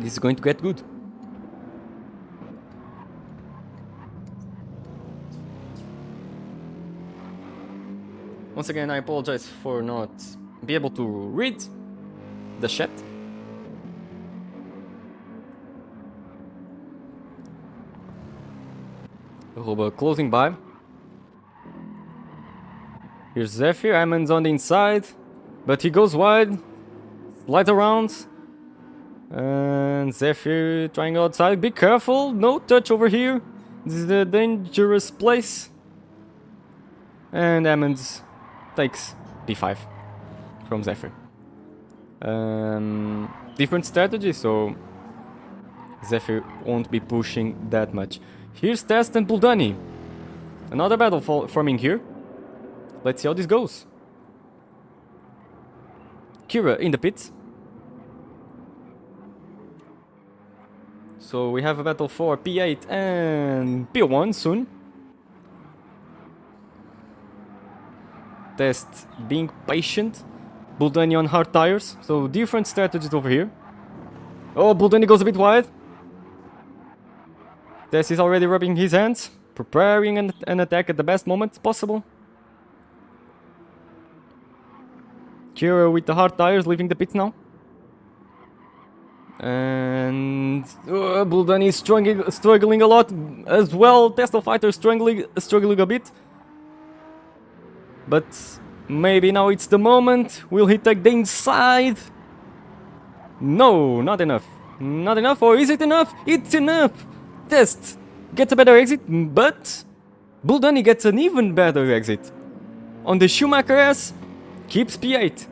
Speaker 1: This is going to get good. Once again, I apologize for not being able to read the chat. Arroba closing by. Here's Zephyr, Ammons on the inside, but he goes wide, slides around, and Zephyr trying outside. Be careful, no touch over here. This is a dangerous place. And Ammons takes P5 from Zephyr. Different strategy, so Zephyr won't be pushing that much. Here's Test and Buldani. Another battle forming here. Let's see how this goes. Kira in the pits. So we have a battle for P8 and P1 soon. Test being patient, Buldani on hard tires, so different strategies over here. Oh, Buldani goes a bit wide. Tess is already rubbing his hands, preparing an attack at the best moment possible. Kira with the hard tires leaving the pits now. And Buldani is struggling a lot as well. Tesla Fighter struggling a bit. But maybe now it's the moment. Will he take the inside? No, not enough. Not enough, or is it enough? It's enough! Test gets a better exit, but Buldani gets an even better exit. On the Schumacher S, keeps P8.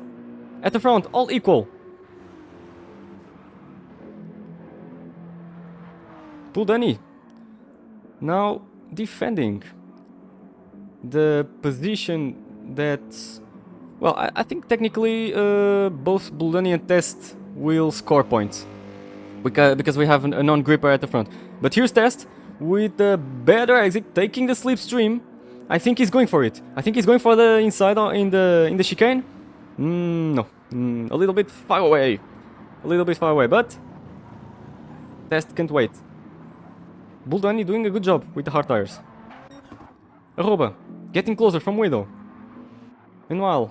Speaker 1: At the front, all equal. Buldani now defending the position that... Well, I think technically both Buldani and Test will score points. Because we have a non-gripper at the front. But here's Test with a better exit, taking the slipstream. I think he's going for it. I think he's going for the inside in the chicane. No. A little bit far away. A little bit far away, but Test can't wait. Buldani doing a good job with the hard tires. Arroba getting closer from Widow. Meanwhile,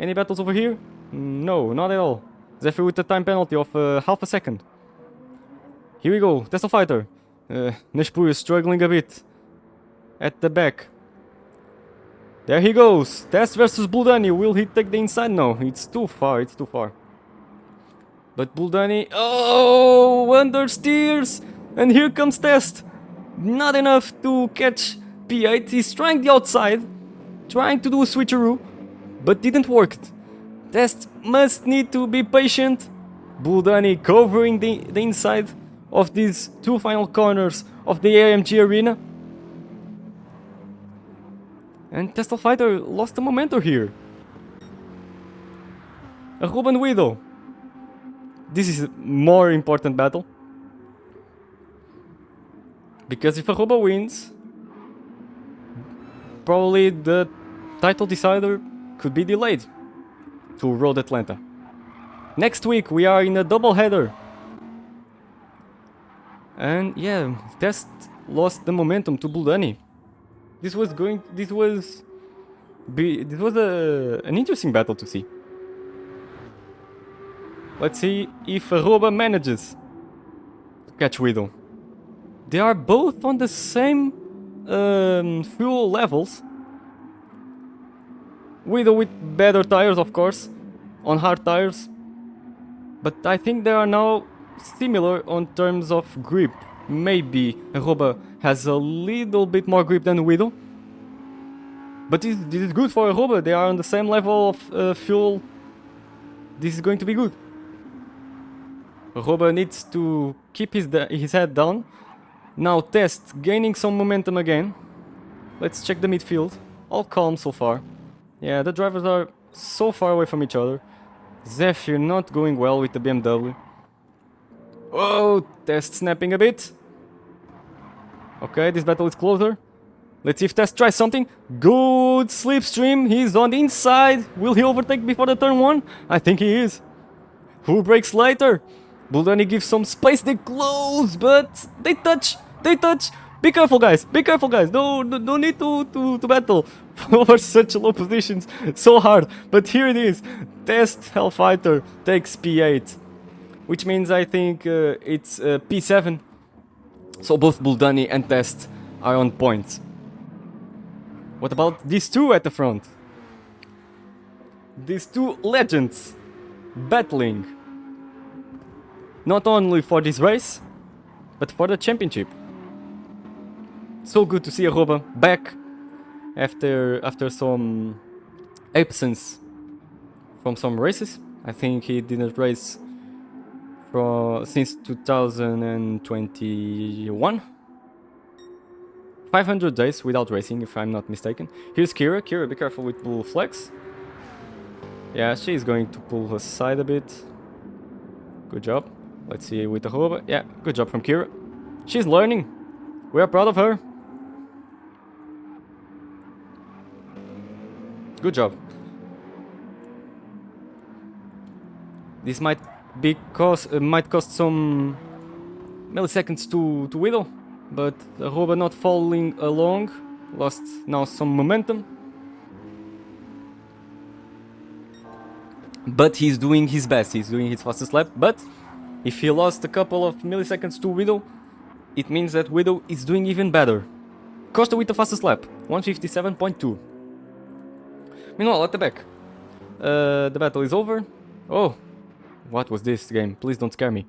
Speaker 1: any battles over here? No, not at all. Zephyr with the time penalty of half a second. Here we go, Tesla Fighter. Neshpur is struggling a bit at the back. There he goes. Test versus Buldani. Will he take the inside? No, it's too far. It's too far. But Buldani, oh, understeers, and here comes Test. Not enough to catch P8. He's trying the outside, trying to do a switcheroo, but didn't work. Test must need to be patient. Buldani covering the inside of these two final corners of the AMG arena. And Tesla Fighter lost the momentum here. Ruben Widow. This is a more important battle. Because if Aruba wins, probably the title decider could be delayed to Road Atlanta. Next week we are in a double header. And yeah, Test lost the momentum to Buldani. This was an interesting battle to see. Let's see if Aruba manages to catch Widow. They are both on the same fuel levels. Widow with better tires, of course, on hard tires. But I think they are now similar on terms of grip. Maybe Aruba has a little bit more grip than Widow. But this is good for Aruba. They are on the same level of fuel. This is going to be good. Aruba needs to keep his head down. Now Test gaining some momentum again. Let's check the midfield. All calm so far. Yeah, the drivers are so far away from each other. Zephyr not going well with the BMW. Oh, Test snapping a bit. Okay, this battle is closer. Let's see if Test tries something. Good slipstream. He's on the inside. Will he overtake before the turn 1? I think he is. Who breaks later? Buldani gives some space. They close, but they touch. They touch. Be careful, guys. Be careful, guys. No need to battle over such low positions. So hard. But here it is. Test Hellfighter takes P8. Which means I think it's P7. So both Buldani and Test are on points. What about these two at the front? These two legends battling. Not only for this race, but for the championship. So good to see Aruba back after some absence from some races. I think he didn't race since 2021. 500 days without racing, if I'm not mistaken. Here's Kira. Kira, be careful with blue flex. Yeah, she's going to pull her side a bit. Good job. Let's see with the Aruba. Yeah, good job from Kira. She's learning. We are proud of her. Good job. This might cost some milliseconds to Widow, but Arroba not following along, lost now some momentum. But he's doing his best, he's doing his fastest lap, but if he lost a couple of milliseconds to Widow, it means that Widow is doing even better. Costa with the fastest lap, 157.2. Meanwhile, at the back, the battle is over. Oh, what was this game? Please don't scare me.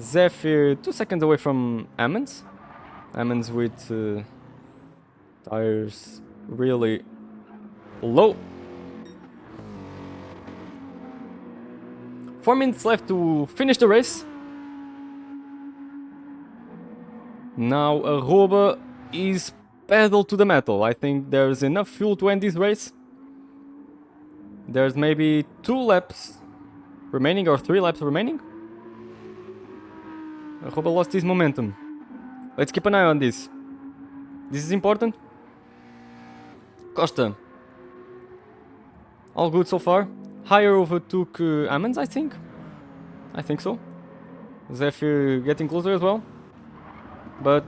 Speaker 1: Zephyr 2 seconds away from Ammons. Ammons with tires really low. 4 minutes left to finish the race. Now Arroba is pedal to the metal. I think there's enough fuel to end this race. There's maybe 2 laps remaining or 3 laps remaining. Arroba lost his momentum. Let's keep an eye on this. This is important. Costa. All good so far. Higher overtook Ammons, I think. I think so. Zephyr getting closer as well. But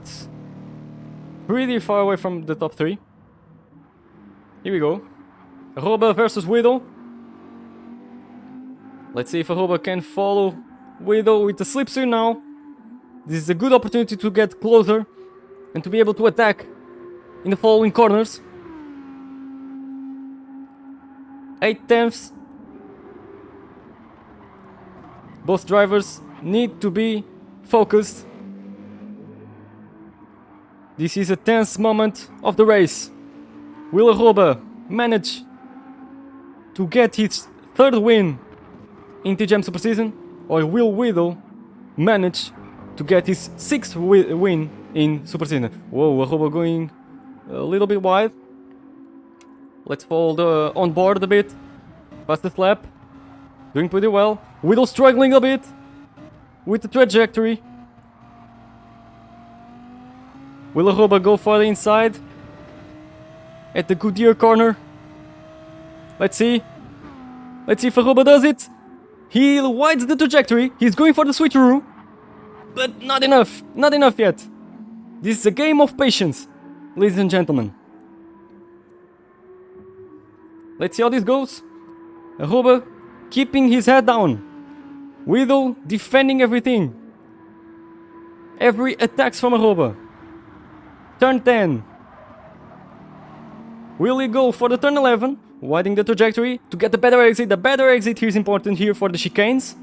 Speaker 1: pretty far away from the top 3. Here we go. Arroba versus Widow. Let's see if Arroba can follow Widow with the slipstream now. This is a good opportunity to get closer and to be able to attack in the following corners. 8 tenths. Both drivers need to be focused. This is a tense moment of the race. Will Arroba manage to get his 3rd win in TGM Super Season, or will Widow manage to get his 6th win in Super Season? Whoa, Arroba going a little bit wide. Let's fold on board a bit. Fastest lap. Doing pretty well. Widow struggling a bit with the trajectory. Will Arroba go for the inside at the Goodyear corner? Let's see. Let's see if Arroba does it. He widens the trajectory. He's going for the switcheroo. But not enough. Not enough yet. This is a game of patience, ladies and gentlemen. Let's see how this goes. Arroba keeping his head down. Widow defending everything. Every attacks from Arroba. Turn 10. Will he go for the turn 11? Widening the trajectory to get the better exit. The better exit here is important here for the chicanes.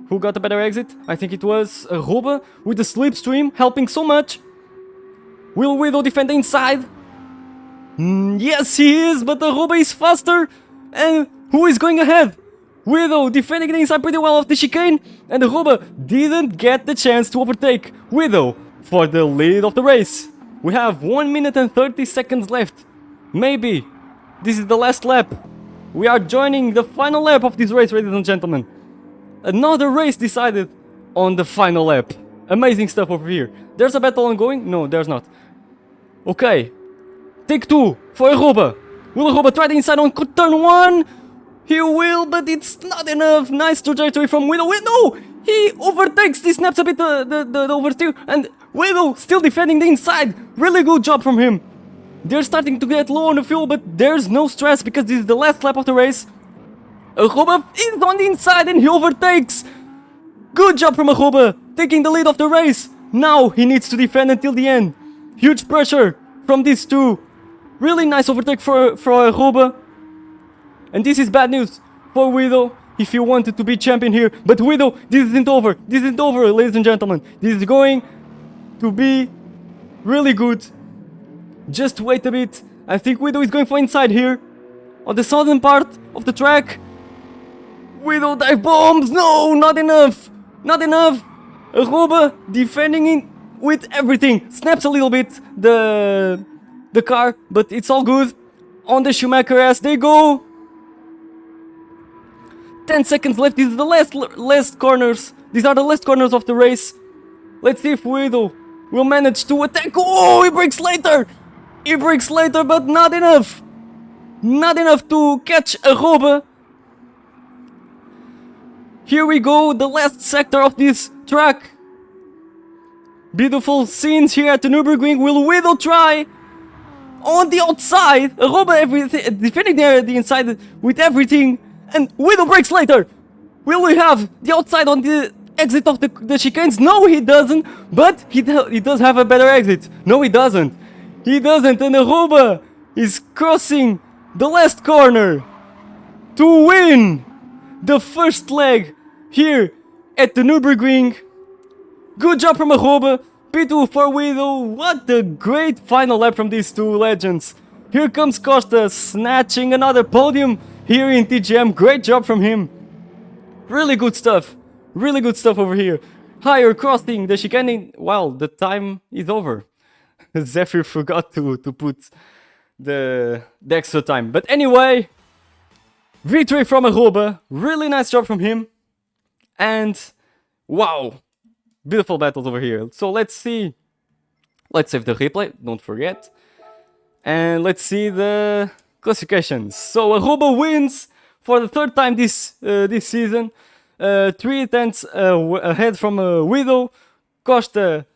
Speaker 1: Who got the better exit? I think it was Arroba with the slipstream helping so much. Will Widow defend the inside? Yes, he is, but Arroba is faster. And who is going ahead? Widow defending the inside pretty well of the chicane. And Arroba didn't get the chance to overtake Widow for the lead of the race. We have 1 minute and 30 seconds left. Maybe this is the last lap. We are joining the final lap of this race, ladies and gentlemen. Another race decided on the final lap. Amazing stuff over here. There's a battle ongoing? No, there's not. Okay. Take 2 for Arroba. Will Arroba try the inside on turn 1? He will, but it's not enough. Nice trajectory from Widow. No! He overtakes. He snaps a bit the oversteer. And Widow still defending the inside. Really good job from him. They're starting to get low on the fuel, but there's no stress because this is the last lap of the race. Arroba is on the inside and he overtakes. Good job from Arroba, taking the lead of the race. Now he needs to defend until the end. Huge pressure from these two. Really nice overtake for Arroba. And this is bad news for Widow if he wanted to be champion here. But Widow, this isn't over. This isn't over, ladies and gentlemen. This is going to be really good. Just wait a bit. I think Widow is going for inside here. On the southern part of the track. Widow dive bombs. No, not enough. Not enough. Arroba defending in with everything. Snaps a little bit the car, but it's all good. On the Schumacher as they go. 10 seconds left. These are the last corners. These are the last corners of the race. Let's see if Widow will manage to attack. Oh, he breaks later. He breaks later, but not enough. Not enough to catch Arroba. Here we go, the last sector of this track. Beautiful scenes here at the Nürburgring. Will Widow try on the outside? Aroba everything, defending the inside with everything. And Widow breaks later. Will we have the outside on the exit of the chicanes? No, he doesn't. But he does have a better exit. No, he doesn't. He doesn't. And Aroba is crossing the last corner to win the first leg here at the Nürburgring. Good job from Aroba. P2 for Widow. What a great final lap from these two legends. Here comes Costa snatching another podium here in TGM. Great job from him. Really good stuff. Really good stuff over here. Higher crossing the chicane. Well, the time is over. Zephyr forgot to put the extra time. But anyway, victory from Aroba. Really nice job from him. And wow, beautiful battles over here. So let's see. Let's save the replay, don't forget. And let's see the classifications. So Aroba wins for the third time this season. 3 tenths ahead from Widow. Costa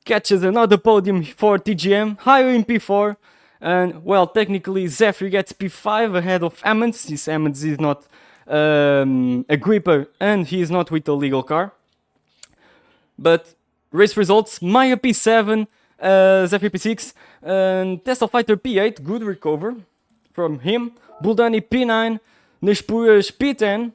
Speaker 1: catches another podium for TGM, higher in P4. And well, technically Zephyr gets P5 ahead of Ammons, since Ammons is not a gripper and he is not with a legal car. But race results: Maya P7, Zephyr P6, and Tesla Fighter P8, good recover from him. Buldani P9, Nishpuras P10,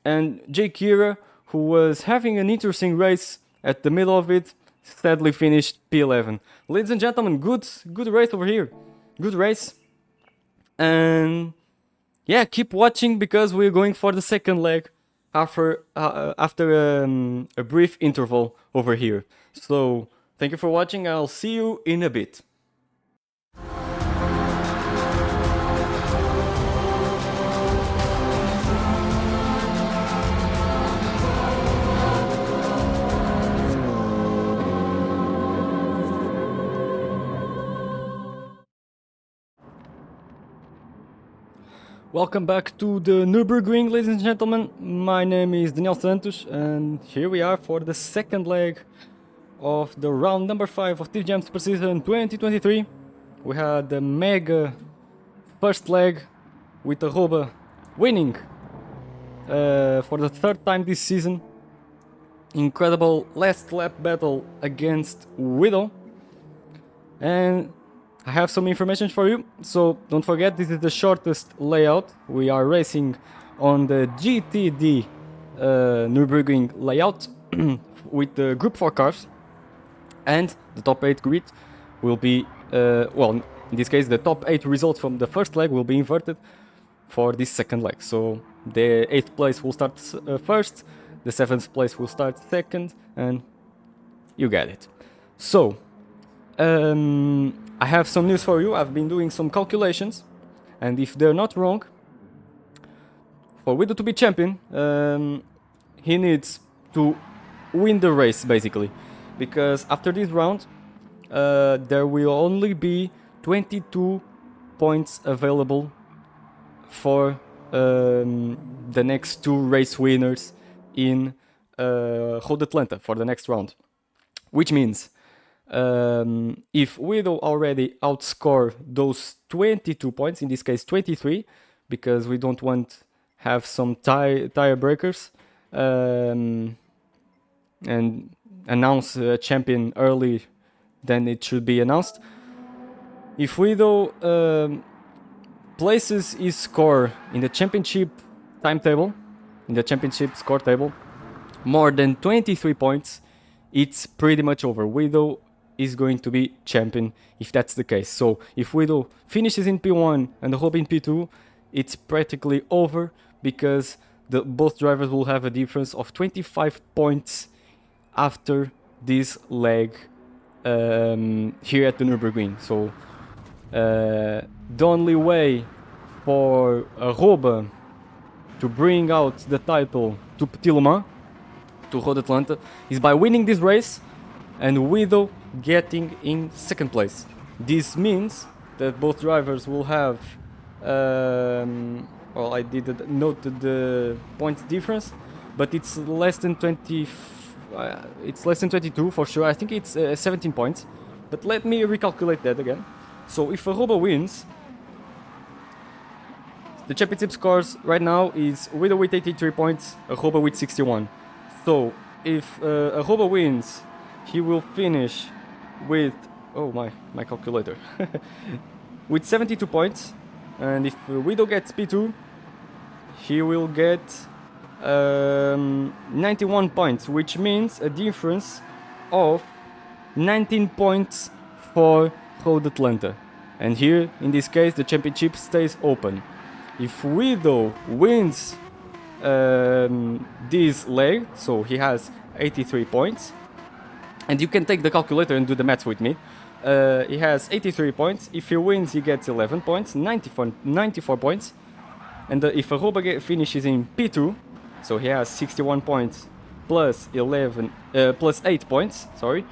Speaker 1: and Jay Kira, who was having an interesting race at the middle of it, sadly finished P11. Ladies and gentlemen, good race over here. Good race. And yeah, keep watching because we're going for the second leg after a brief interval over here. So thank you for watching. I'll see you in a bit. Welcome back to the Nürburgring, ladies and gentlemen. My name is Daniel Santos, and here we are for the second leg of the round number 5 of TGM Super Season 2023. We had the mega first leg with Aroba winning for the third time this season. Incredible last lap battle against Widow. And I have some information for you, so don't forget, this is the shortest layout. We are racing on the GTD Nürburgring layout with the Group 4 cars, and the top 8 grid will be, well, in this case the top 8 results from the first leg will be inverted for this second leg. So the 8th place will start first, the 7th place will start second, and you get it. So I have some news for you. I've been doing some calculations, and if they're not wrong, for Widow to be champion, he needs to win the race, basically, because after this round there will only be 22 points available for the next 2 race winners in Road Atlanta for the next round, which means if Widow already outscore those 22 points, in this case 23, because we don't want have some tire breakers, and announce a champion early than it should be announced. If Widow places his score in the championship timetable, in the championship score table, more than 23 points, it's pretty much over. Widow is going to be champion if that's the case. So if Widow finishes in P1 and Aroba in P2, it's practically over, because both drivers will have a difference of 25 points after this leg here at the Nürburgring. So the only way for Aroba to bring out the title to Petit Le Mans, to Road Atlanta, is by winning this race and Widow getting in second place. This means that both drivers will have, well, I didn't note the points difference, but it's less than 20. It's less than 22 for sure. I think it's 17 points. But let me recalculate that again. So if Aruba wins, the championship scores right now is Widow with 83 points, Aruba with 61. So if Aruba wins, he will finish with, oh my calculator, with 72 points. And if Widow gets P2, he will get 91 points, which means a difference of 19 points for Road Atlanta. And here, in this case, the championship stays open. If Widow wins this leg, so he has 83 points, and you can take the calculator and do the maths with me. He has 83 points. If he wins, he gets 11 points, 94 points. And if Aruba finishes in P2, so he has 61 points plus 8 points, sorry,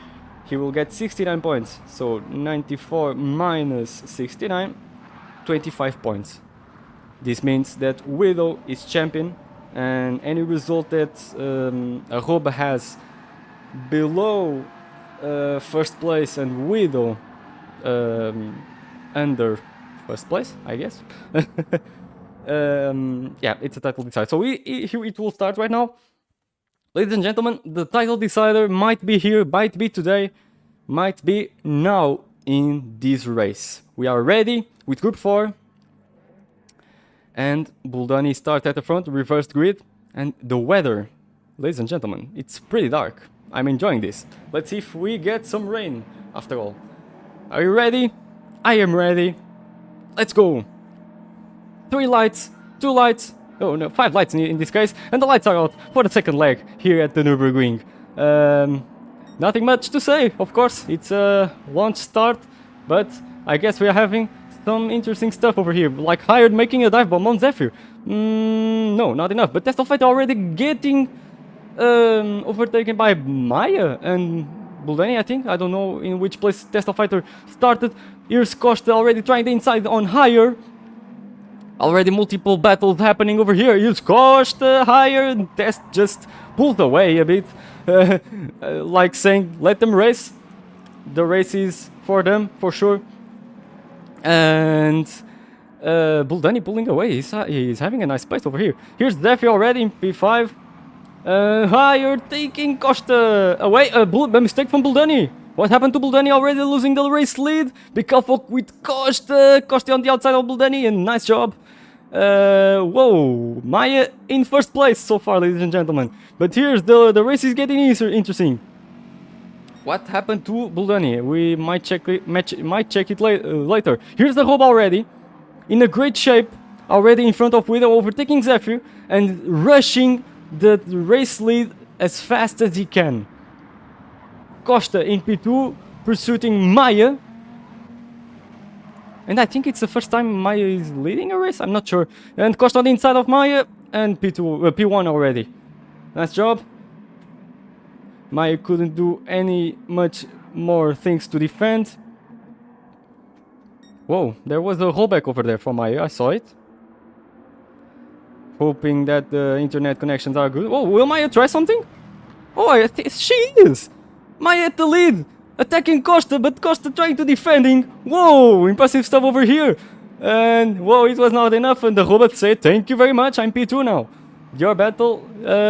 Speaker 1: he will get 69 points. So 94 minus 69, 25 points. This means that Widow is champion, and any result that Aruba has below first place and Widow under first place, I guess. Yeah, it's a title decider. So here it will start right now. Ladies and gentlemen, the title decider might be here, might be today, might be now in this race. We are ready with Group 4. And Buldani starts at the front, reversed grid. And the weather, ladies and gentlemen, it's pretty dark. I'm enjoying this. Let's see if we get some rain after all. Are you ready? I am ready. Let's go. 3 lights, 2 lights, oh no, 5 lights in this case, and the lights are out for the second leg here at the Nürburgring. Nothing much to say, of course, it's a launch start, but I guess we are having some interesting stuff over here, like Hired making a dive bomb on Zephyr. No, not enough, but Testofite already getting overtaken by Maya and Buldani, I think. I don't know in which place Testofite started. Here's Costa already trying the inside on Higher. Already multiple battles happening over here. Here's Costa, Higher. Test just pulled away a bit. Like saying, let them race. The race is for them, for sure. And Buldani pulling away. He's having a nice place over here. Here's Zephyr already in P5. Higher taking Costa away. A mistake from Buldani. What happened to Buldani? Already losing the race lead. Be careful with Costa. Costa on the outside of Buldani, and nice job. Whoa, Maya in first place so far, ladies and gentlemen. But here's the race is getting interesting. What happened to Buldani? We might check it later. Here's the Rob already in a great shape, already in front of Widow, overtaking Zephyr and rushing the race lead as fast as he can. Costa in P2 pursuing Maya. And I think it's the first time Maya is leading a race, I'm not sure. And Costa on the inside of Maya and P1 already. Nice job. Maya couldn't do much more things to defend. Whoa, there was a rollback over there for Maya, I saw it. Hoping that the internet connections are good. Oh, will Maya try something? Oh, she is! Maya at the lead! Attacking Costa, but Costa trying to defending. Whoa, impressive stuff over here. And whoa, it was not enough, and the robot said, thank you very much, I'm P2 now. Your battle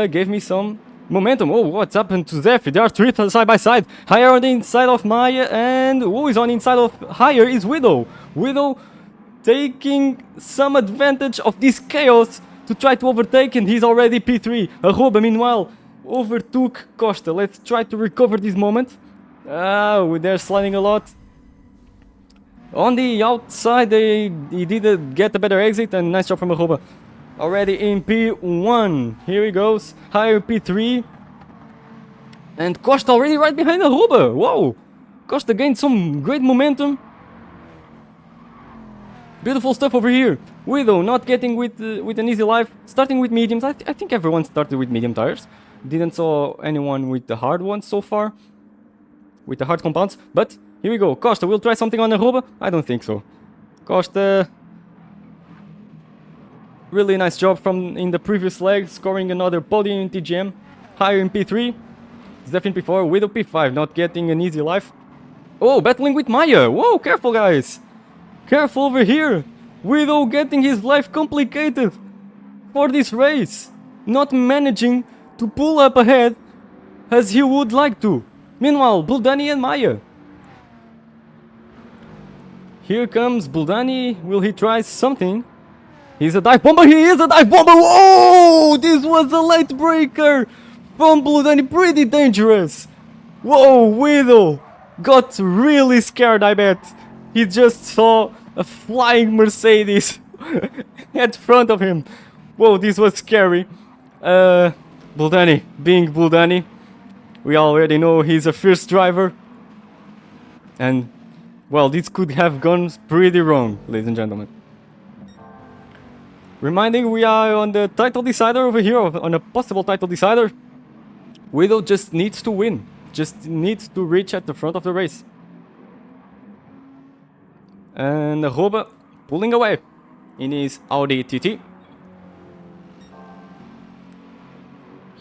Speaker 1: gave me some momentum. Oh, what's happened to Zephyr? There are 3 side by side. Higher on the inside of Maya, and who is on the inside of Higher is Widow. Widow taking some advantage of this chaos to try to overtake, and he's already P3. Aruba, meanwhile, overtook Costa. Let's try to recover this moment. They're sliding a lot. On the outside, he did get a better exit, and nice job from Aruba. Already in P1. Here he goes. Higher P3. And Costa already right behind Aruba. Whoa! Costa gained some great momentum. Beautiful stuff over here. Widow not getting with an easy life. Starting with mediums. I think everyone started with medium tires. Didn't saw anyone with the hard ones so far. With the hard compounds. But here we go. Costa will try something on Aruba? I don't think so. Costa Really nice job from in the previous leg, scoring another podium in TGM. Higher in P3. Zephyr in P4, Widow P5, not getting an easy life. Oh, battling with Maya. Whoa, careful guys. Careful over here. Widow getting his life complicated for this race. Not managing to pull up ahead as he would like to. Meanwhile, Buldani and Maya. Here comes Buldani. Will he try something? He's a dive bomber. He is a dive bomber. Whoa! This was a late breaker from Buldani. Pretty dangerous. Whoa, Widow got really scared, I bet. He just saw a flying Mercedes at front of him. Whoa, this was scary. Buldani, being Buldani, we already know he's a fierce driver. And, well, this could have gone pretty wrong, ladies and gentlemen. Reminding we are on the title decider over here, on a possible title decider. Widow just needs to win. Just needs to reach at the front of the race. And Roba pulling away in his Audi TT.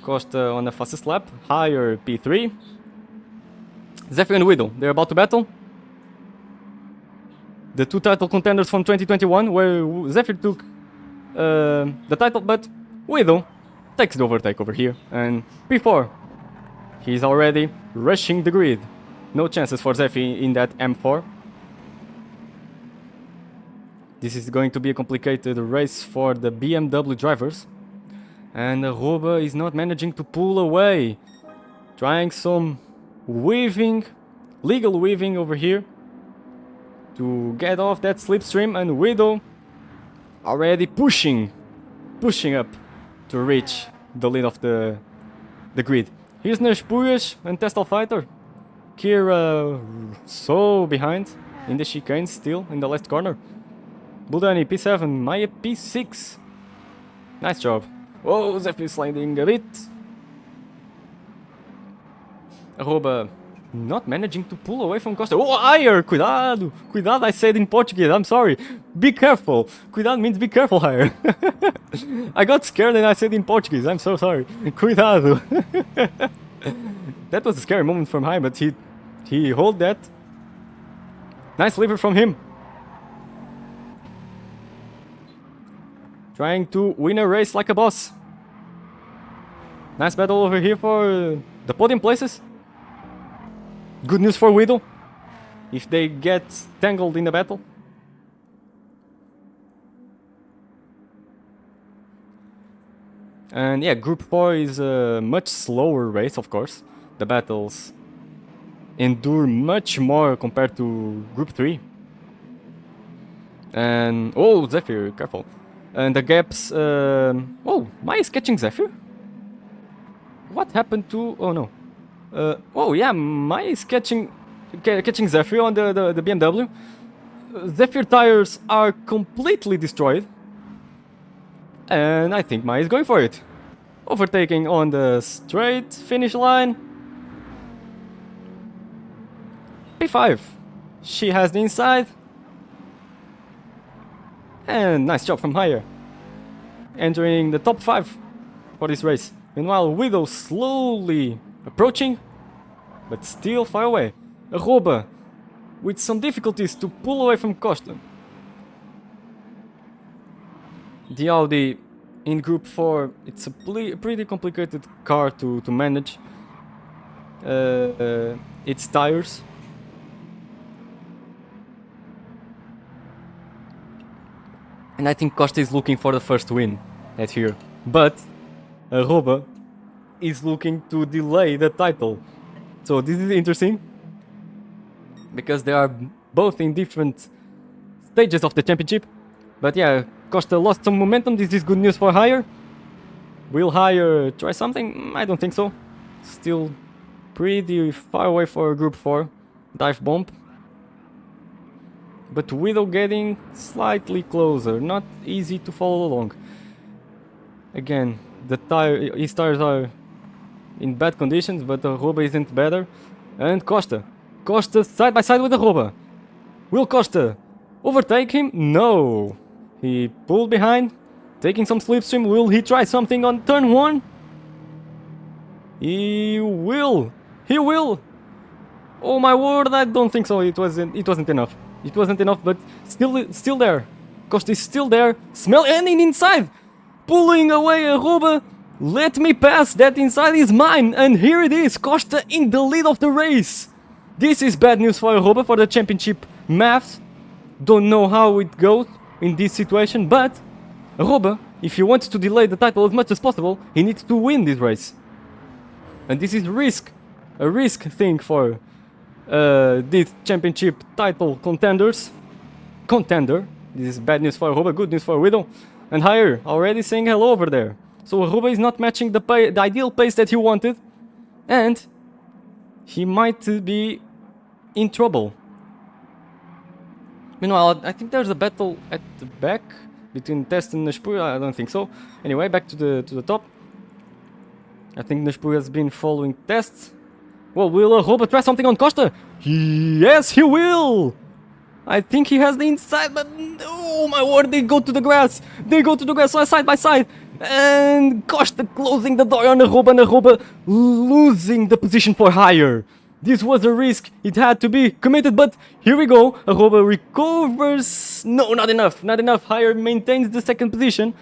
Speaker 1: Costa on the fastest lap, higher P3. Zephyr and Widow, they're about to battle. The two title contenders from 2021, where Zephyr took the title, but Widow takes the overtake over here. And P4, he's already rushing the grid. No chances for Zephyr in that M4. This is going to be a complicated race for the BMW drivers. And Roba is not managing to pull away. Trying some weaving, legal weaving over here to get off that slipstream, and Widow already pushing up to reach the lead of the grid. Here's Nürburgring and Tesla Fighter. Kira so behind in the chicane, still in the left corner. Buldani P7, Maya P6. Nice job. Whoa, Zephyr sliding a bit. Roba not managing to pull away from Costa. Oh, higher! Cuidado! Cuidado, I said in Portuguese, I'm sorry. Be careful. Cuidado means be careful, higher. I got scared and I said in Portuguese, I'm so sorry. Cuidado. That was a scary moment from high, but he hold that. Nice lever from him. Trying to win a race like a boss. Nice battle over here for the podium places. Good news for Widow if they get tangled in the battle. And yeah, Group 4 is a much slower race, of course. The battles endure much more compared to Group 3. And oh, Zephyr, careful. And the gaps. Oh, Maya is catching Zephyr? What happened to. Oh no. Oh yeah, Maya is catching Zephyr on the BMW. Zephyr tires are completely destroyed. And I think Maya is going for it. Overtaking on the straight finish line. P5. She has the inside. And nice job from Higher. Entering the top 5 for this race. Meanwhile, Widow slowly approaching, but still far away. Roba with some difficulties to pull away from Costa. The Audi in Group 4, it's a pretty complicated car to manage. Its tires. And I think Costa is looking for the first win at here. But Roba is looking to delay the title. So this is interesting. Because they are both in different stages of the championship. But yeah, Costa lost some momentum. This is good news for Higher. Will Higher try something? I don't think so. Still pretty far away for Group 4. Dive bomb. But Widow getting slightly closer. Not easy to follow along. Again, his tires are in bad conditions, but the Roba isn't better. And Costa. Costa side by side with the Roba. Will Costa overtake him? No. He pulled behind Taking some slipstream. Will he try something on turn 1? He will. He will. Oh my word, I don't think so. It wasn't enough. It wasn't enough, but still there. Costa is still there. Ending inside. Pulling away Aruba. Let me pass. That inside is mine. And here it is. Costa in the lead of the race. This is bad news for Aruba for the championship maths. Don't know how it goes in this situation, but Aruba, if he wants to delay the title as much as possible, he needs to win this race. And this is a risk thing for this championship title contender. This is bad news for Aruba, good news for Widow. And Higher already saying hello over there. So Aruba is not matching the ideal pace that he wanted, and he might be in trouble. Meanwhile, I think there's a battle at the back between Test and Nashpur. I don't think so. Anyway, back to the top. I think Nashpur has been following Test. Well, will Aruba try something on Costa? Yes, he will! I think he has the inside, but oh my word, they go to the grass. They go to the grass side by side. And Costa closing the door on Aruba, and Aruba losing the position for Higher. This was a risk, it had to be committed, but here we go. Aruba recovers. No, not enough, not enough. Higher maintains the second position.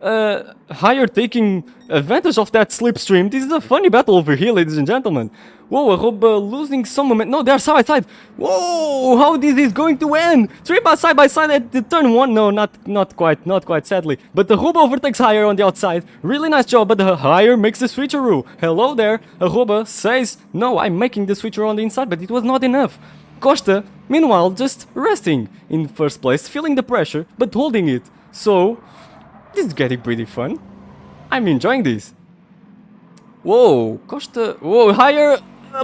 Speaker 1: Higher taking advantage of that slipstream. This is a funny battle over here, ladies and gentlemen. Whoa, Aruba losing some moment. No, they're side by side. Whoa, how this is going to end? Side by side at the turn 1. No, not quite, sadly. But Aruba overtakes Higher on the outside. Really nice job, but the Higher makes the switcheroo. Hello there. Aruba says, no, I'm making the switcheroo on the inside, but it was not enough. Costa, meanwhile, just resting in first place, feeling the pressure, but holding it. So this is getting pretty fun. I'm enjoying this. Whoa, Costa. Whoa, Higher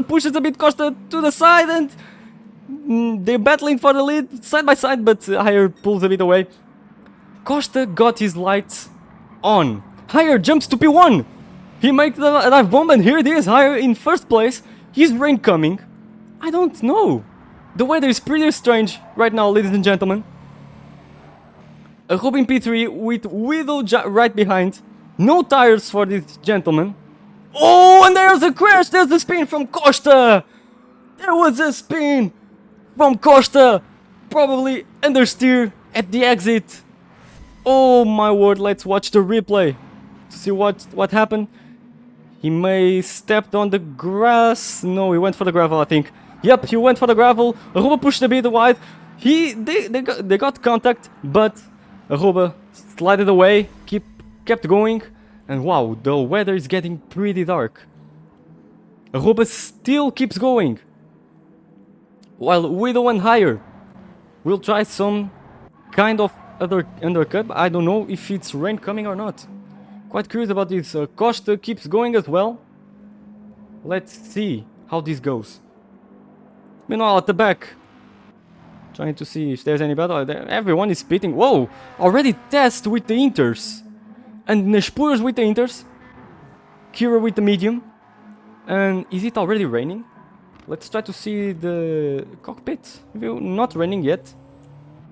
Speaker 1: pushes a bit Costa to the side, and they're battling for the lead side by side, but Higher pulls a bit away. Costa got his lights on. Higher jumps to P1. He makes the dive bomb, and here it is. Higher in first place. Is rain coming? I don't know. The weather is pretty strange right now, ladies and gentlemen. Aruba in P3 with Widow right behind. No tires for this gentleman. Oh, and there's a crash! There's a spin from Costa! There was a spin from Costa! Probably understeer at the exit. Oh my word, let's watch the replay to see what happened. He may stepped on the grass. No, he went for the gravel, I think. Yep, he went for the gravel. Aruba pushed a bit wide. They got contact, but Aruba slided away, kept going, and wow, the weather is getting pretty dark. Aruba still keeps going, while Widow and Higher will try some kind of other undercut. I don't know if it's rain coming or not. Quite curious about this. Costa keeps going as well. Let's see how this goes. Meanwhile, at the back, trying to see if there's any battle there. Everyone is pitting. Whoa! Already Test with the Inters. And Nashpurs with the Inters. Kira with the medium. And is it already raining? Let's try to see the cockpit. Not raining yet.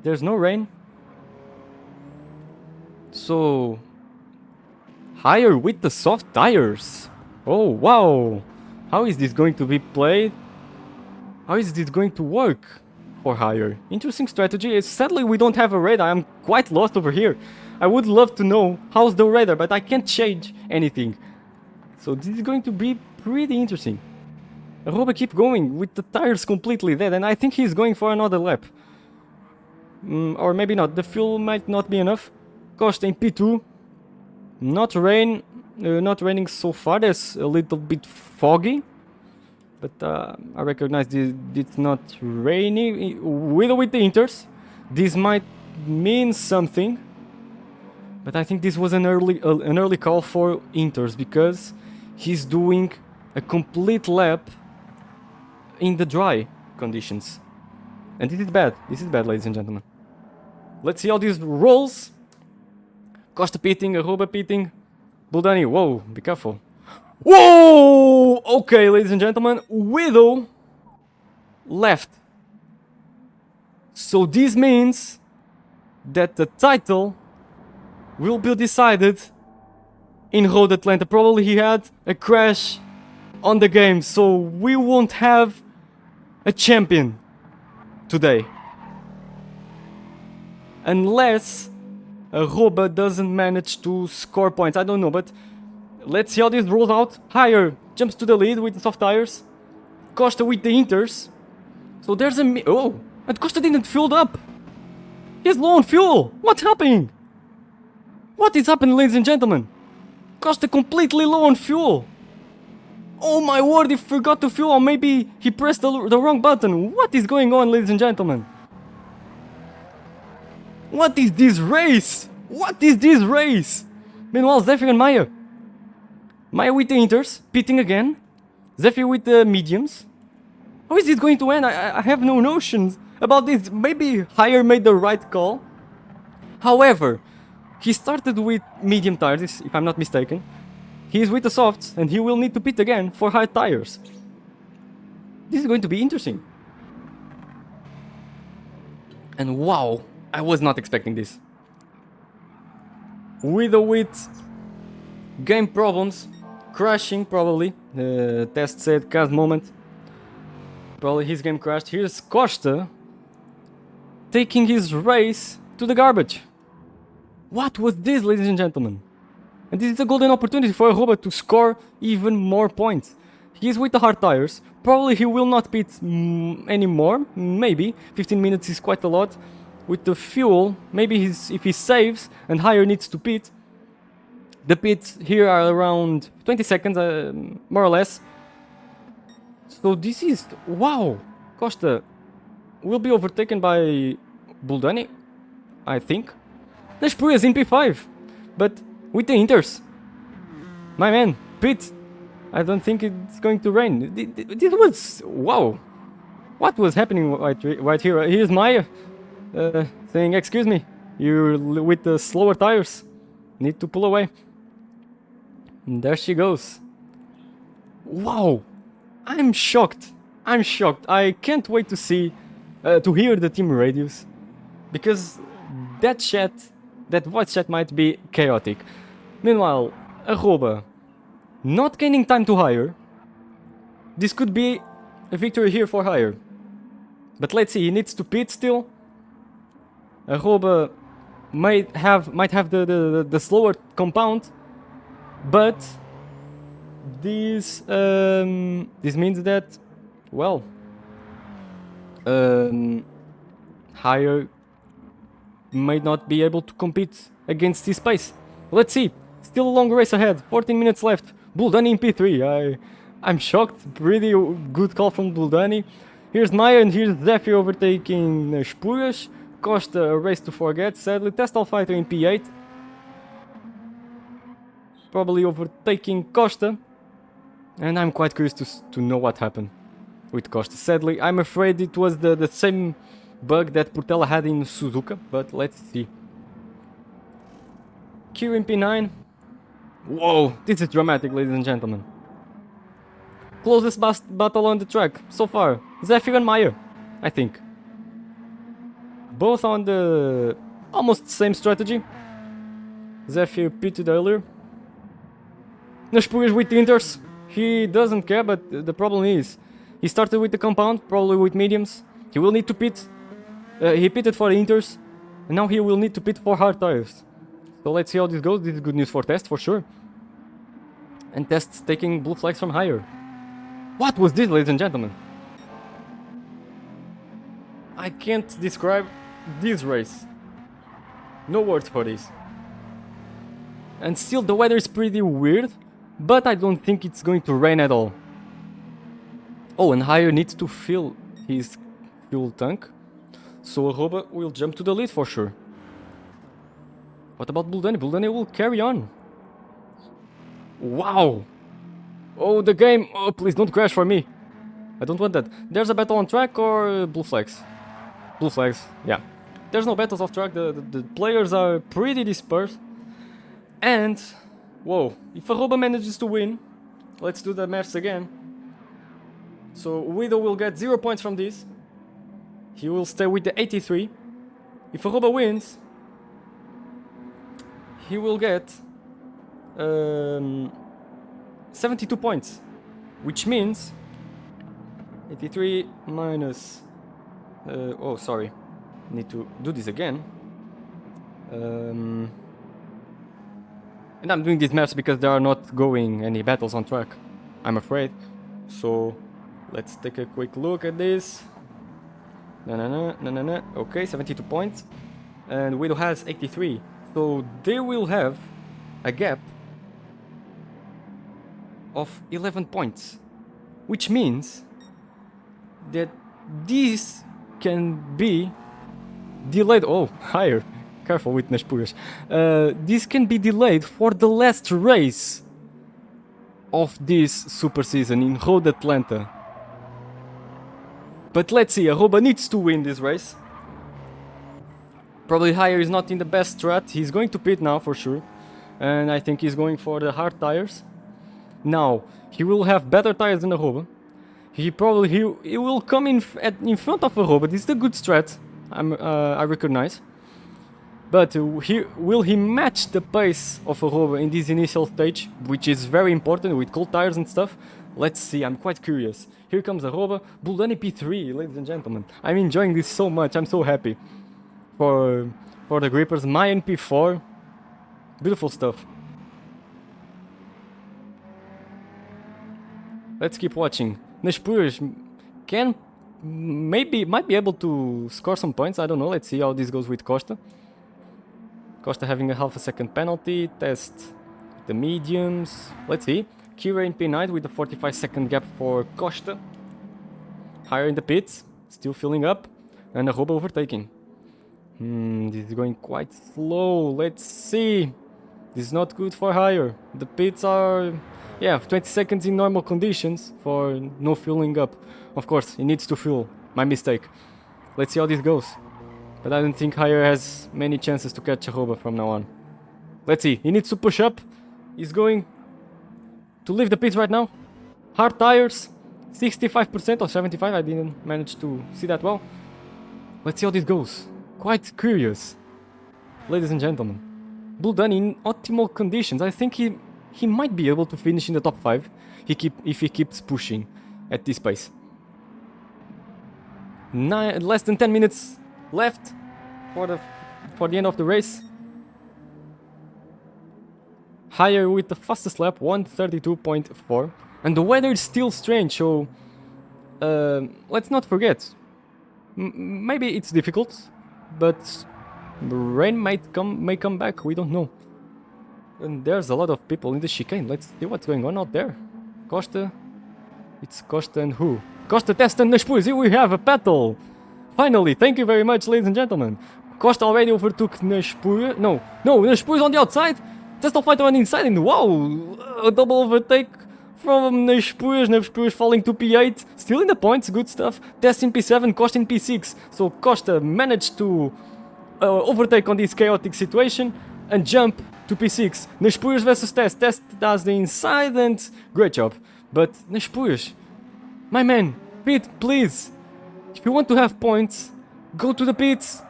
Speaker 1: There's no rain. So Higher with the soft tires. Oh wow! How is this going to be played? How is this going to work for Higher? Interesting strategy. Sadly, we don't have a radar. I'm quite lost over here. I would love to know how's the radar, but I can't change anything. So this is going to be pretty interesting. Aruba keep going with the tires completely dead, and I think he's going for another lap. Or maybe not. The fuel might not be enough. Costa in P2. Not raining so far. There's a little bit foggy. But I recognize it's not rainy. With the Inters. This might mean something. But I think this was an early call for Inters, because he's doing a complete lap in the dry conditions. And this is bad. This is bad, ladies and gentlemen. Let's see how this rolls. Costa pitting, Aruba pitting. Buldani, whoa, be careful. Whoa! Okay, ladies and gentlemen, Widow left. So this means that the title will be decided in Road Atlanta. Probably he had a crash on the game, so we won't have a champion today. Unless Roba doesn't manage to score points. I don't know, but let's see how this rolls out. Higher jumps to the lead with the soft tires. Costa with the inters. So there's a... Oh! And Costa didn't fill up! He's low on fuel! What's happening? What is happening, ladies and gentlemen? Costa completely low on fuel! Oh my word, he forgot to fuel, or maybe he pressed the wrong button. What is going on, ladies and gentlemen? What is this race? What is this race? Meanwhile, Zephyr and Maya. Maya with the inters, pitting again. Zephyr with the mediums. How is it going to end? I have no notions about this. Maybe Higher made the right call. However, he started with medium tires, if I'm not mistaken. He is with the softs, and he will need to pit again for high tires. This is going to be interesting. And wow, I was not expecting this. With game problems, crashing probably. The test said cast moment. Probably his game crashed. Here's Costa taking his race to the garbage. What was this, ladies and gentlemen? And this is a golden opportunity for Robert to score even more points. He is with the hard tires. Probably he will not pit anymore. Maybe 15 minutes is quite a lot. With the fuel, maybe if he saves and Higher needs to pit. The pits here are around 20 seconds, more or less. So this is... Wow! Costa will be overtaken by Buldani, I think. Nashpuri is in P5, but with the inters. My man, pit. I don't think it's going to rain. This was... Wow! What was happening right here? Here's Maya saying, excuse me, you're with the slower tires. Need to pull away. And there she goes. Wow! I'm shocked. I'm shocked. I can't wait to see, to hear the team radios. Because that chat, that voice chat might be chaotic. Meanwhile, Arroba not gaining time to Higher. This could be a victory here for Higher. But let's see, he needs to pit still. Arroba might have the slower compound. But this means that, well, Higher might not be able to compete against his pace. Let's see. Still a long race ahead. 14 minutes left. Buldani in P3. I'm shocked. Pretty good call from Buldani. Here's Maya and here's Zephyr overtaking Spuras. Costa a race to forget. Sadly, Testal Fighter in P8. Probably overtaking Costa. And I'm quite curious to know what happened with Costa. Sadly, I'm afraid it was the same bug that Portela had in Suzuka, but let's see. Q in P9. Whoa, this is dramatic, ladies and gentlemen. Closest battle on the track so far. Zephyr and Maya, I think. Both on the almost same strategy. Zephyr pitted earlier. Nashpur is with the inters. He doesn't care, but the problem is he started with the compound, probably with mediums. He will need to pit. He pitted for the inters, and now he will need to pit for hard tires. So let's see how this goes. This is good news for Test, for sure. And Test's taking blue flags from Higher. What was this, ladies and gentlemen? I can't describe this race. No words for this. And still the weather is pretty weird, but I don't think it's going to rain at all. Oh, and Higher needs to fill his fuel tank. So Arroba will jump to the lead for sure. What about Buldani? Buldani will carry on. Wow! Oh, the game! Oh, please don't crash for me. I don't want that. There's a battle on track or blue flags? Blue flags, yeah. There's no battles off track. The players are pretty dispersed. And, whoa, if Arroba manages to win, let's do the maths again. So Widow will get 0 points from this. He will stay with the 83. If Arroba wins, he will get 72 points, which means 83 minus. Oh, sorry, need to do this again. And I'm doing these maps because there are not going any battles on track, I'm afraid. So let's take a quick look at this. Okay, 72 points. And Widow has 83. So they will have a gap of 11 points. Which means that this can be delayed. Oh, higher. Careful with Nashpuras. This can be delayed for the last race of this super season in Road Atlanta. But let's see, Arroba needs to win this race. Probably Higher is not in the best strat. He's going to pit now for sure. And I think he's going for the hard tires. Now, he will have better tires than Arroba. He will come in front of Arroba. This is a good strat. I recognize. But will he match the pace of Arroba in this initial stage, which is very important with cold tires and stuff? Let's see, I'm quite curious. Here comes Arroba, Buldani P3, ladies and gentlemen. I'm enjoying this so much, I'm so happy. For the grippers, Mayan P4, beautiful stuff. Let's keep watching. Nashpuras might be able to score some points, I don't know, let's see how this goes with Costa. Costa having a half a second penalty, test the mediums, let's see. Kira in P9 with a 45-second gap for Costa. Higher in the pits, still filling up, and Arroba overtaking. This is going quite slow, let's see. This is not good for Higher. The pits are, 20 seconds in normal conditions for no filling up. Of course, he needs to fuel, my mistake. Let's see how this goes. But I don't think Higher has many chances to catch Arroba from now on. Let's see, he needs to push up. He's going to leave the pits right now. Hard tires, 65% or 75%, I didn't manage to see that well. Let's see how this goes. Quite curious, ladies and gentlemen. Buldani in optimal conditions. I think he might be able to finish in the top 5 if he keeps pushing at this pace. Less than 10 minutes left for the end of the race. Higher with the fastest lap, 1:32.4, and the weather is still strange. So let's not forget. Maybe it's difficult, but rain may come back. We don't know. And there's a lot of people in the chicane. Let's see what's going on out there. Costa. It's Costa and who? Costa, Test and Nashpuras. Here we have a battle. Finally, thank you very much, ladies and gentlemen. Costa already overtook Nashpuras. No, Nashpuras on the outside. Test fight on the inside, and wow, a double overtake from Nashpuras. Nashpuras falling to P8, still in the points, good stuff. Test in P7, Costa in P6. So Costa managed to overtake on this chaotic situation and jump to P6. Nashpuras versus Test. Test does the inside and great job. But Nashpuras, my man, pit, please. If you want to have points, go to the pits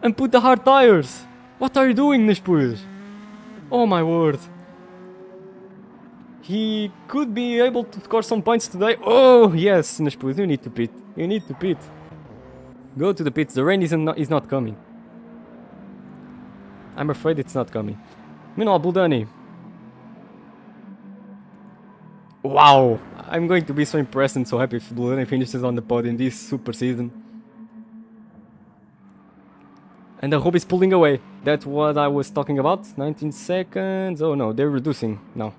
Speaker 1: and put the hard tires. What are you doing, Nashpuras? Oh my word. He could be able to score some points today. Oh yes, Nashpuras, you need to pit. You need to pit. Go to the pits. The rain is not coming. I'm afraid it's not coming. Meanwhile, Buldani. Wow! I'm going to be so impressed and so happy if Buldani finishes on the pod in this super season. And the Arroba is pulling away. That's what I was talking about. 19 seconds. Oh no, they're reducing now.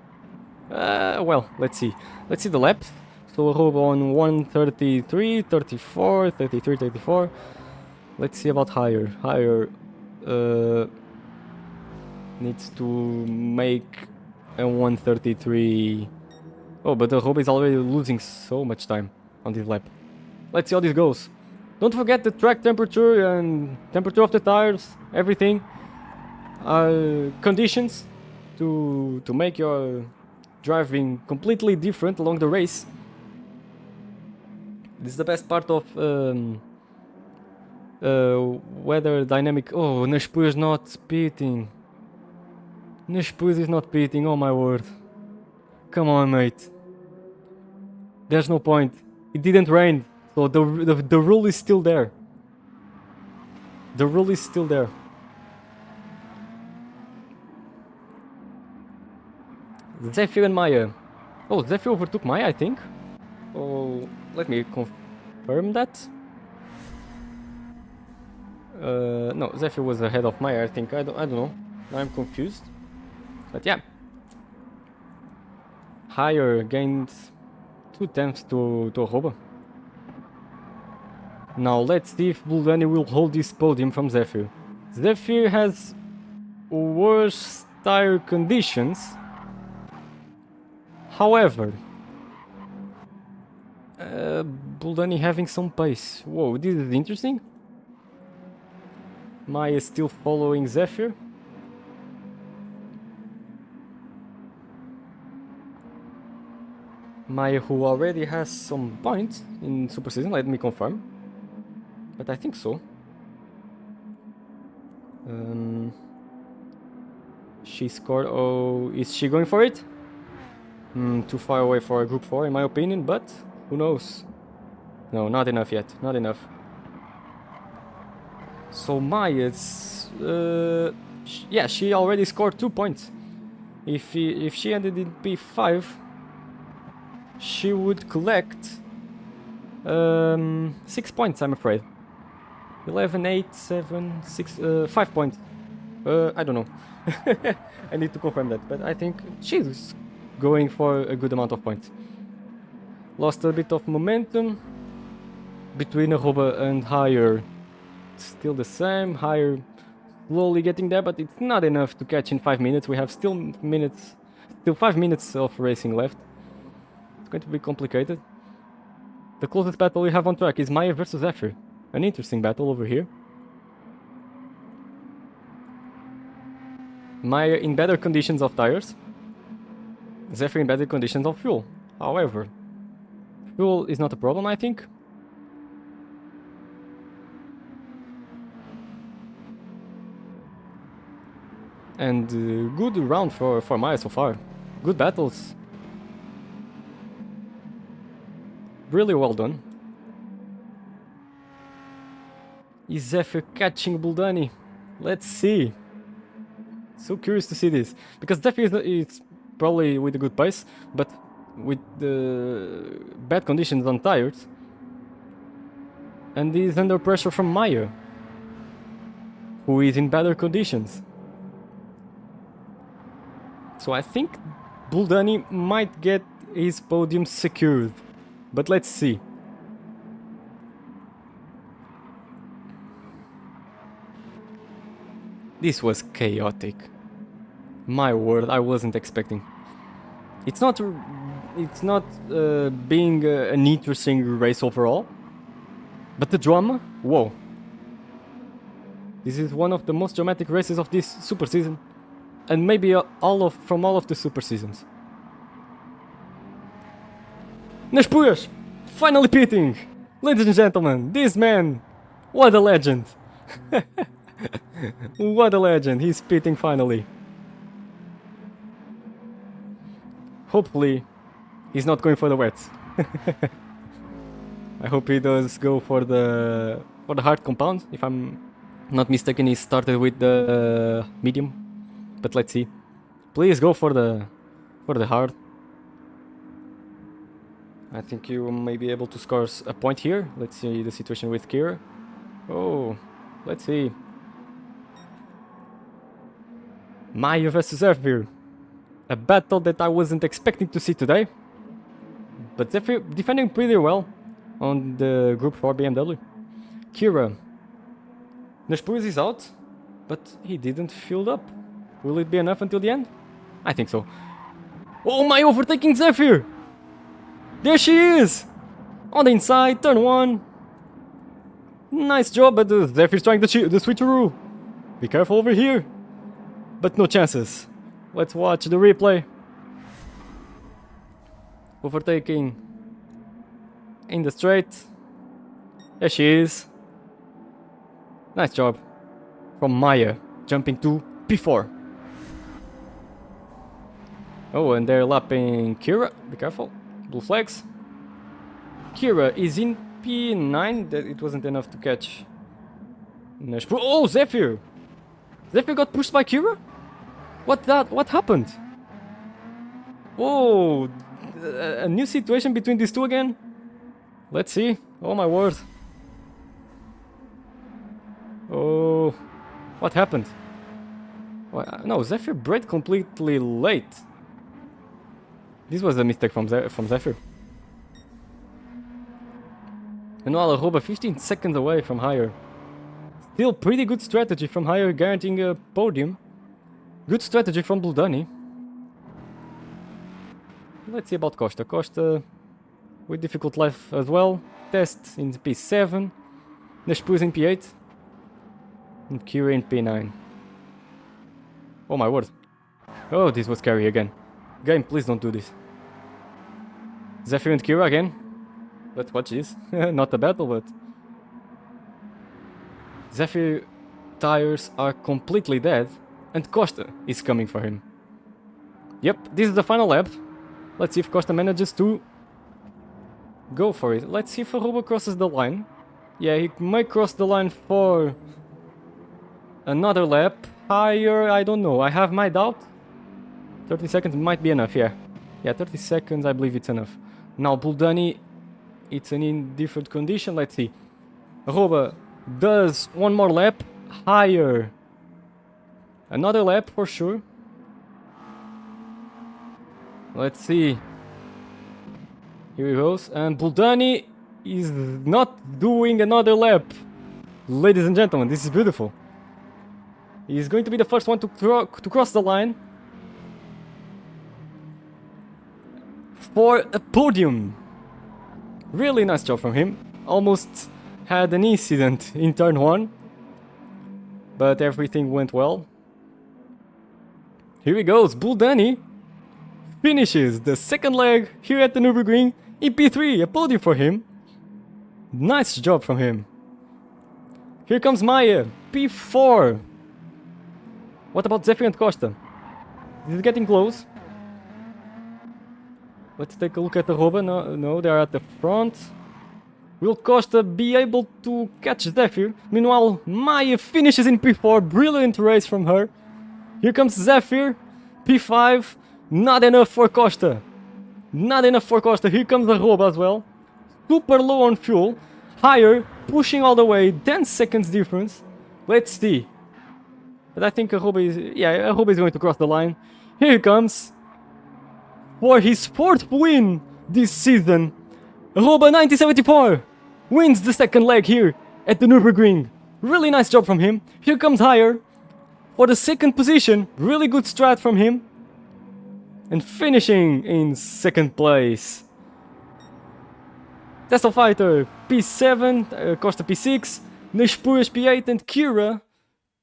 Speaker 1: Well, let's see. Let's see the laps. So Arroba on 1:33, 34, 33, 34. Let's see about Higher. Higher needs to make a 1:33. Oh, but the Arroba is already losing so much time on this lap. Let's see how this goes. Don't forget the track temperature and temperature of the tires, everything. Conditions to make your driving completely different along the race. This is the best part of weather dynamic. Oh, Nashpuras not pitting. Nespuz is not beating, oh my word. Come on, mate. There's no point. It didn't rain, so the rule is still there. The rule is still there. Zephyr and Maya. Oh, Zephyr overtook Maya, I think. Oh, let me confirm that. No, Zephyr was ahead of Maya, I think. I don't know. Now I'm confused. But yeah. Higher gained 2/10 to Arroba. Now let's see if Buldani will hold this podium from Zephyr. Zephyr has worse tire conditions. However, Buldani having some pace. Whoa, this is interesting. Maya still following Zephyr. Maya, who already has some points in Super Season, let me confirm. But I think so. She scored. Oh, is she going for it? Too far away for a Group 4 in my opinion, but who knows? No, not enough yet. Not enough. So Maya's... yeah, she already scored 2 points. If she ended in P5, she would collect 6 points, I'm afraid. 11, 8, 7, 6, 5 points. I don't know. I need to confirm that, but I think she's going for a good amount of points. Lost a bit of momentum between Arroba and Higher. Still the same. Higher slowly getting there, but it's not enough to catch in 5 minutes. We have still 5 minutes of racing left. It's going to be complicated. The closest battle we have on track is Maya versus Zephyr. An interesting battle over here. Maya in better conditions of tires. Zephyr in better conditions of fuel. However, fuel is not a problem, I think. And good round for Maya so far. Good battles. Really well done. Is Zephyr catching Buldani? Let's see. So curious to see this. Because Zephyr is probably with a good pace, but with the bad conditions on tires. And he's under pressure from Maya, who is in better conditions. So I think Buldani might get his podium secured. But let's see. This was chaotic. My word, I wasn't expecting. It's not being an interesting race overall, but the drama, whoa. This is one of the most dramatic races of this super season, and maybe from all of the super seasons. Nespuz, finally pitting! Ladies and gentlemen, this man, what a legend! What a legend, he's pitting finally. Hopefully, he's not going for the wets. I hope he does go for the hard compound. If I'm not mistaken, he started with the medium. But let's see. Please go for the hard. I think you may be able to score a point here. Let's see the situation with Kira. Oh, let's see. Maya versus Zephyr. A battle that I wasn't expecting to see today. But Zephyr defending pretty well on the Group 4 BMW. Kira. Nespuz is out, but he didn't fill up. Will it be enough until the end? I think so. Oh, Maya overtaking Zephyr! There she is! On the inside, turn 1. Nice job, but Zephyr's trying the switcheroo. Be careful over here. But no chances. Let's watch the replay. Overtaking in the straight. There she is. Nice job from Maya, jumping to P4. Oh, and they're lapping Kira. Be careful. Blue flags. Kira is in P9. That it wasn't enough to catch. Oh, Zephyr! Zephyr got pushed by Kira? What happened? Whoa! A new situation between these two again? Let's see. Oh my word. Oh, what happened? No, Zephyr braked completely late. This was a mistake from Zephyr. Meanwhile, Aruba 15 seconds away from higher. Still pretty good strategy from higher, guaranteeing a podium. Good strategy from Bludani. Let's see about Costa. Costa with difficult life as well. Test in P7. Nespuz in P8. And Kira in P9. Oh my word. Oh, this was scary again. Game, please don't do this. Zephyr and Kira again. Let's watch this. Not a battle, but... Zephyr tires are completely dead. And Costa is coming for him. Yep, this is the final lap. Let's see if Costa manages to go for it. Let's see if Aruba crosses the line. Yeah, he may cross the line for another lap. Higher, I don't know. I have my doubt. 30 seconds might be enough, yeah. Yeah, 30 seconds, I believe it's enough. Now, Buldani, it's an indifferent condition. Let's see. Aruba does one more lap. Higher. Another lap for sure. Let's see. Here he goes. And Buldani is not doing another lap. Ladies and gentlemen, this is beautiful. He's going to be the first one to cross the line for a podium. Really nice job from him. Almost had an incident in turn 1, but everything went well. Here he goes. Buldani finishes the second leg here at the Nürburgring in P3. A podium for him. Nice job from him. Here comes Maya. P4. What about Zephyr and Costa? This is getting close. Let's take a look at the Aruba. No, they are at the front. Will Costa be able to catch Zephyr? Meanwhile, Maya finishes in P4. Brilliant race from her. Here comes Zephyr. P5. Not enough for Costa. Not enough for Costa. Here comes Aruba as well. Super low on fuel. Higher. Pushing all the way. 10 seconds difference. Let's see. But I think Aruba is going to cross the line. Here he comes. For his 4th win this season. Aruba 1974 wins the second leg here at the Nürburgring. Really nice job from him. Here comes Higher for the 2nd position. Really good strat from him. And finishing in 2nd place. Tesla Fighter P7, Costa P6, Nespuz P8 and Kira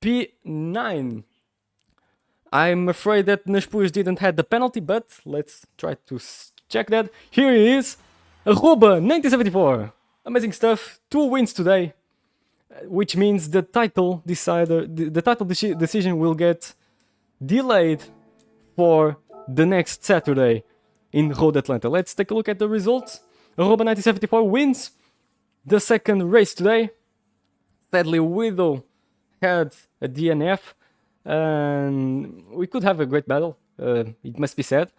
Speaker 1: P9. I'm afraid that Nespuz didn't have the penalty, but let's try to check that. Here he is, Aruba 1974. Amazing stuff. 2 wins today, which means the title decision will get delayed for the next Saturday in Road Atlanta. Let's take a look at the results. Aruba 1974 wins the 2nd race today. Sadly, Widow had a DNF, and we could have a great battle, it must be said.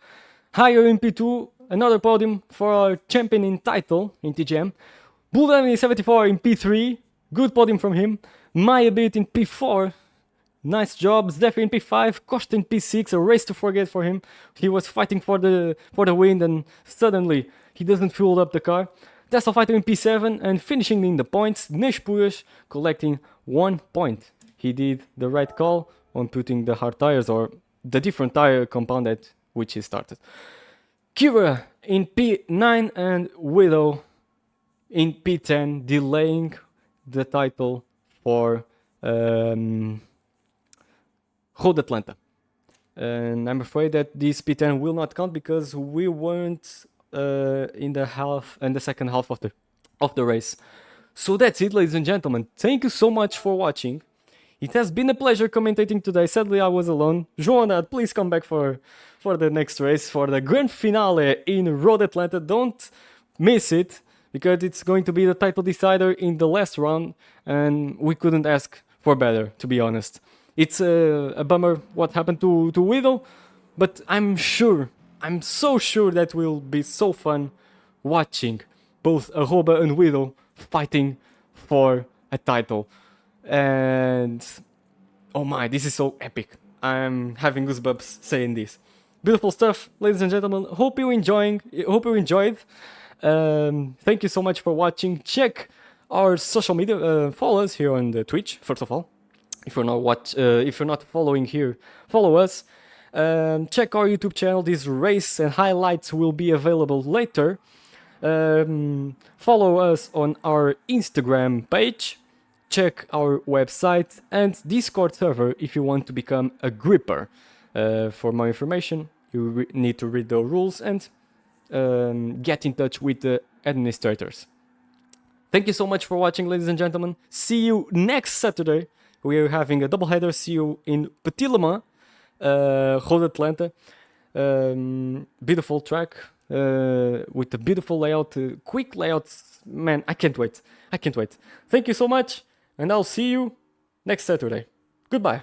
Speaker 1: Higher in P2, another podium for our champion in title in TGM. Buldani 74 in P3, good podium from him. Maya Bit in P4, nice job. Zephyr in P5, Costa in P6, a race to forget for him. He was fighting for the win, and suddenly he doesn't fuel up the car. Tesla Fighter in P7 and finishing in the points. Nespuz collecting 1 point. He did the right call on putting the hard tires, or the different tire compound at which he started. Kira in P9 and Widow in P10, delaying the title for Road Atlanta. And I'm afraid that this P10 will not count because we weren't in the second half of the race. So that's it, ladies and gentlemen. Thank you so much for watching. It has been a pleasure commentating today. Sadly, I was alone. Joanna, please come back for the next race, for the grand finale in Road Atlanta. Don't miss it, because it's going to be the title decider in the last round, and we couldn't ask for better, to be honest. It's a bummer what happened to Widow, but I'm so sure that will be so fun watching both Arroba and Widow fighting for a title. And oh my, this is so epic. I'm having goosebumps saying this. Beautiful stuff, ladies and gentlemen. Hope you enjoyed. Thank you so much for watching. Check our social media. Follow us here on the Twitch, first of all. If you're not following here, follow us. Check our YouTube channel. This race and highlights will be available later. Follow us on our Instagram page. Check our website and Discord server if you want to become a gripper. For more information, you need to read the rules and get in touch with the administrators. Thank you so much for watching, ladies and gentlemen. See you next Saturday. We are having a doubleheader. See you in Petit Le Mans, Road Atlanta. Beautiful track with a beautiful layout, quick layout. Man, I can't wait. Thank you so much, and I'll see you next Saturday. Goodbye.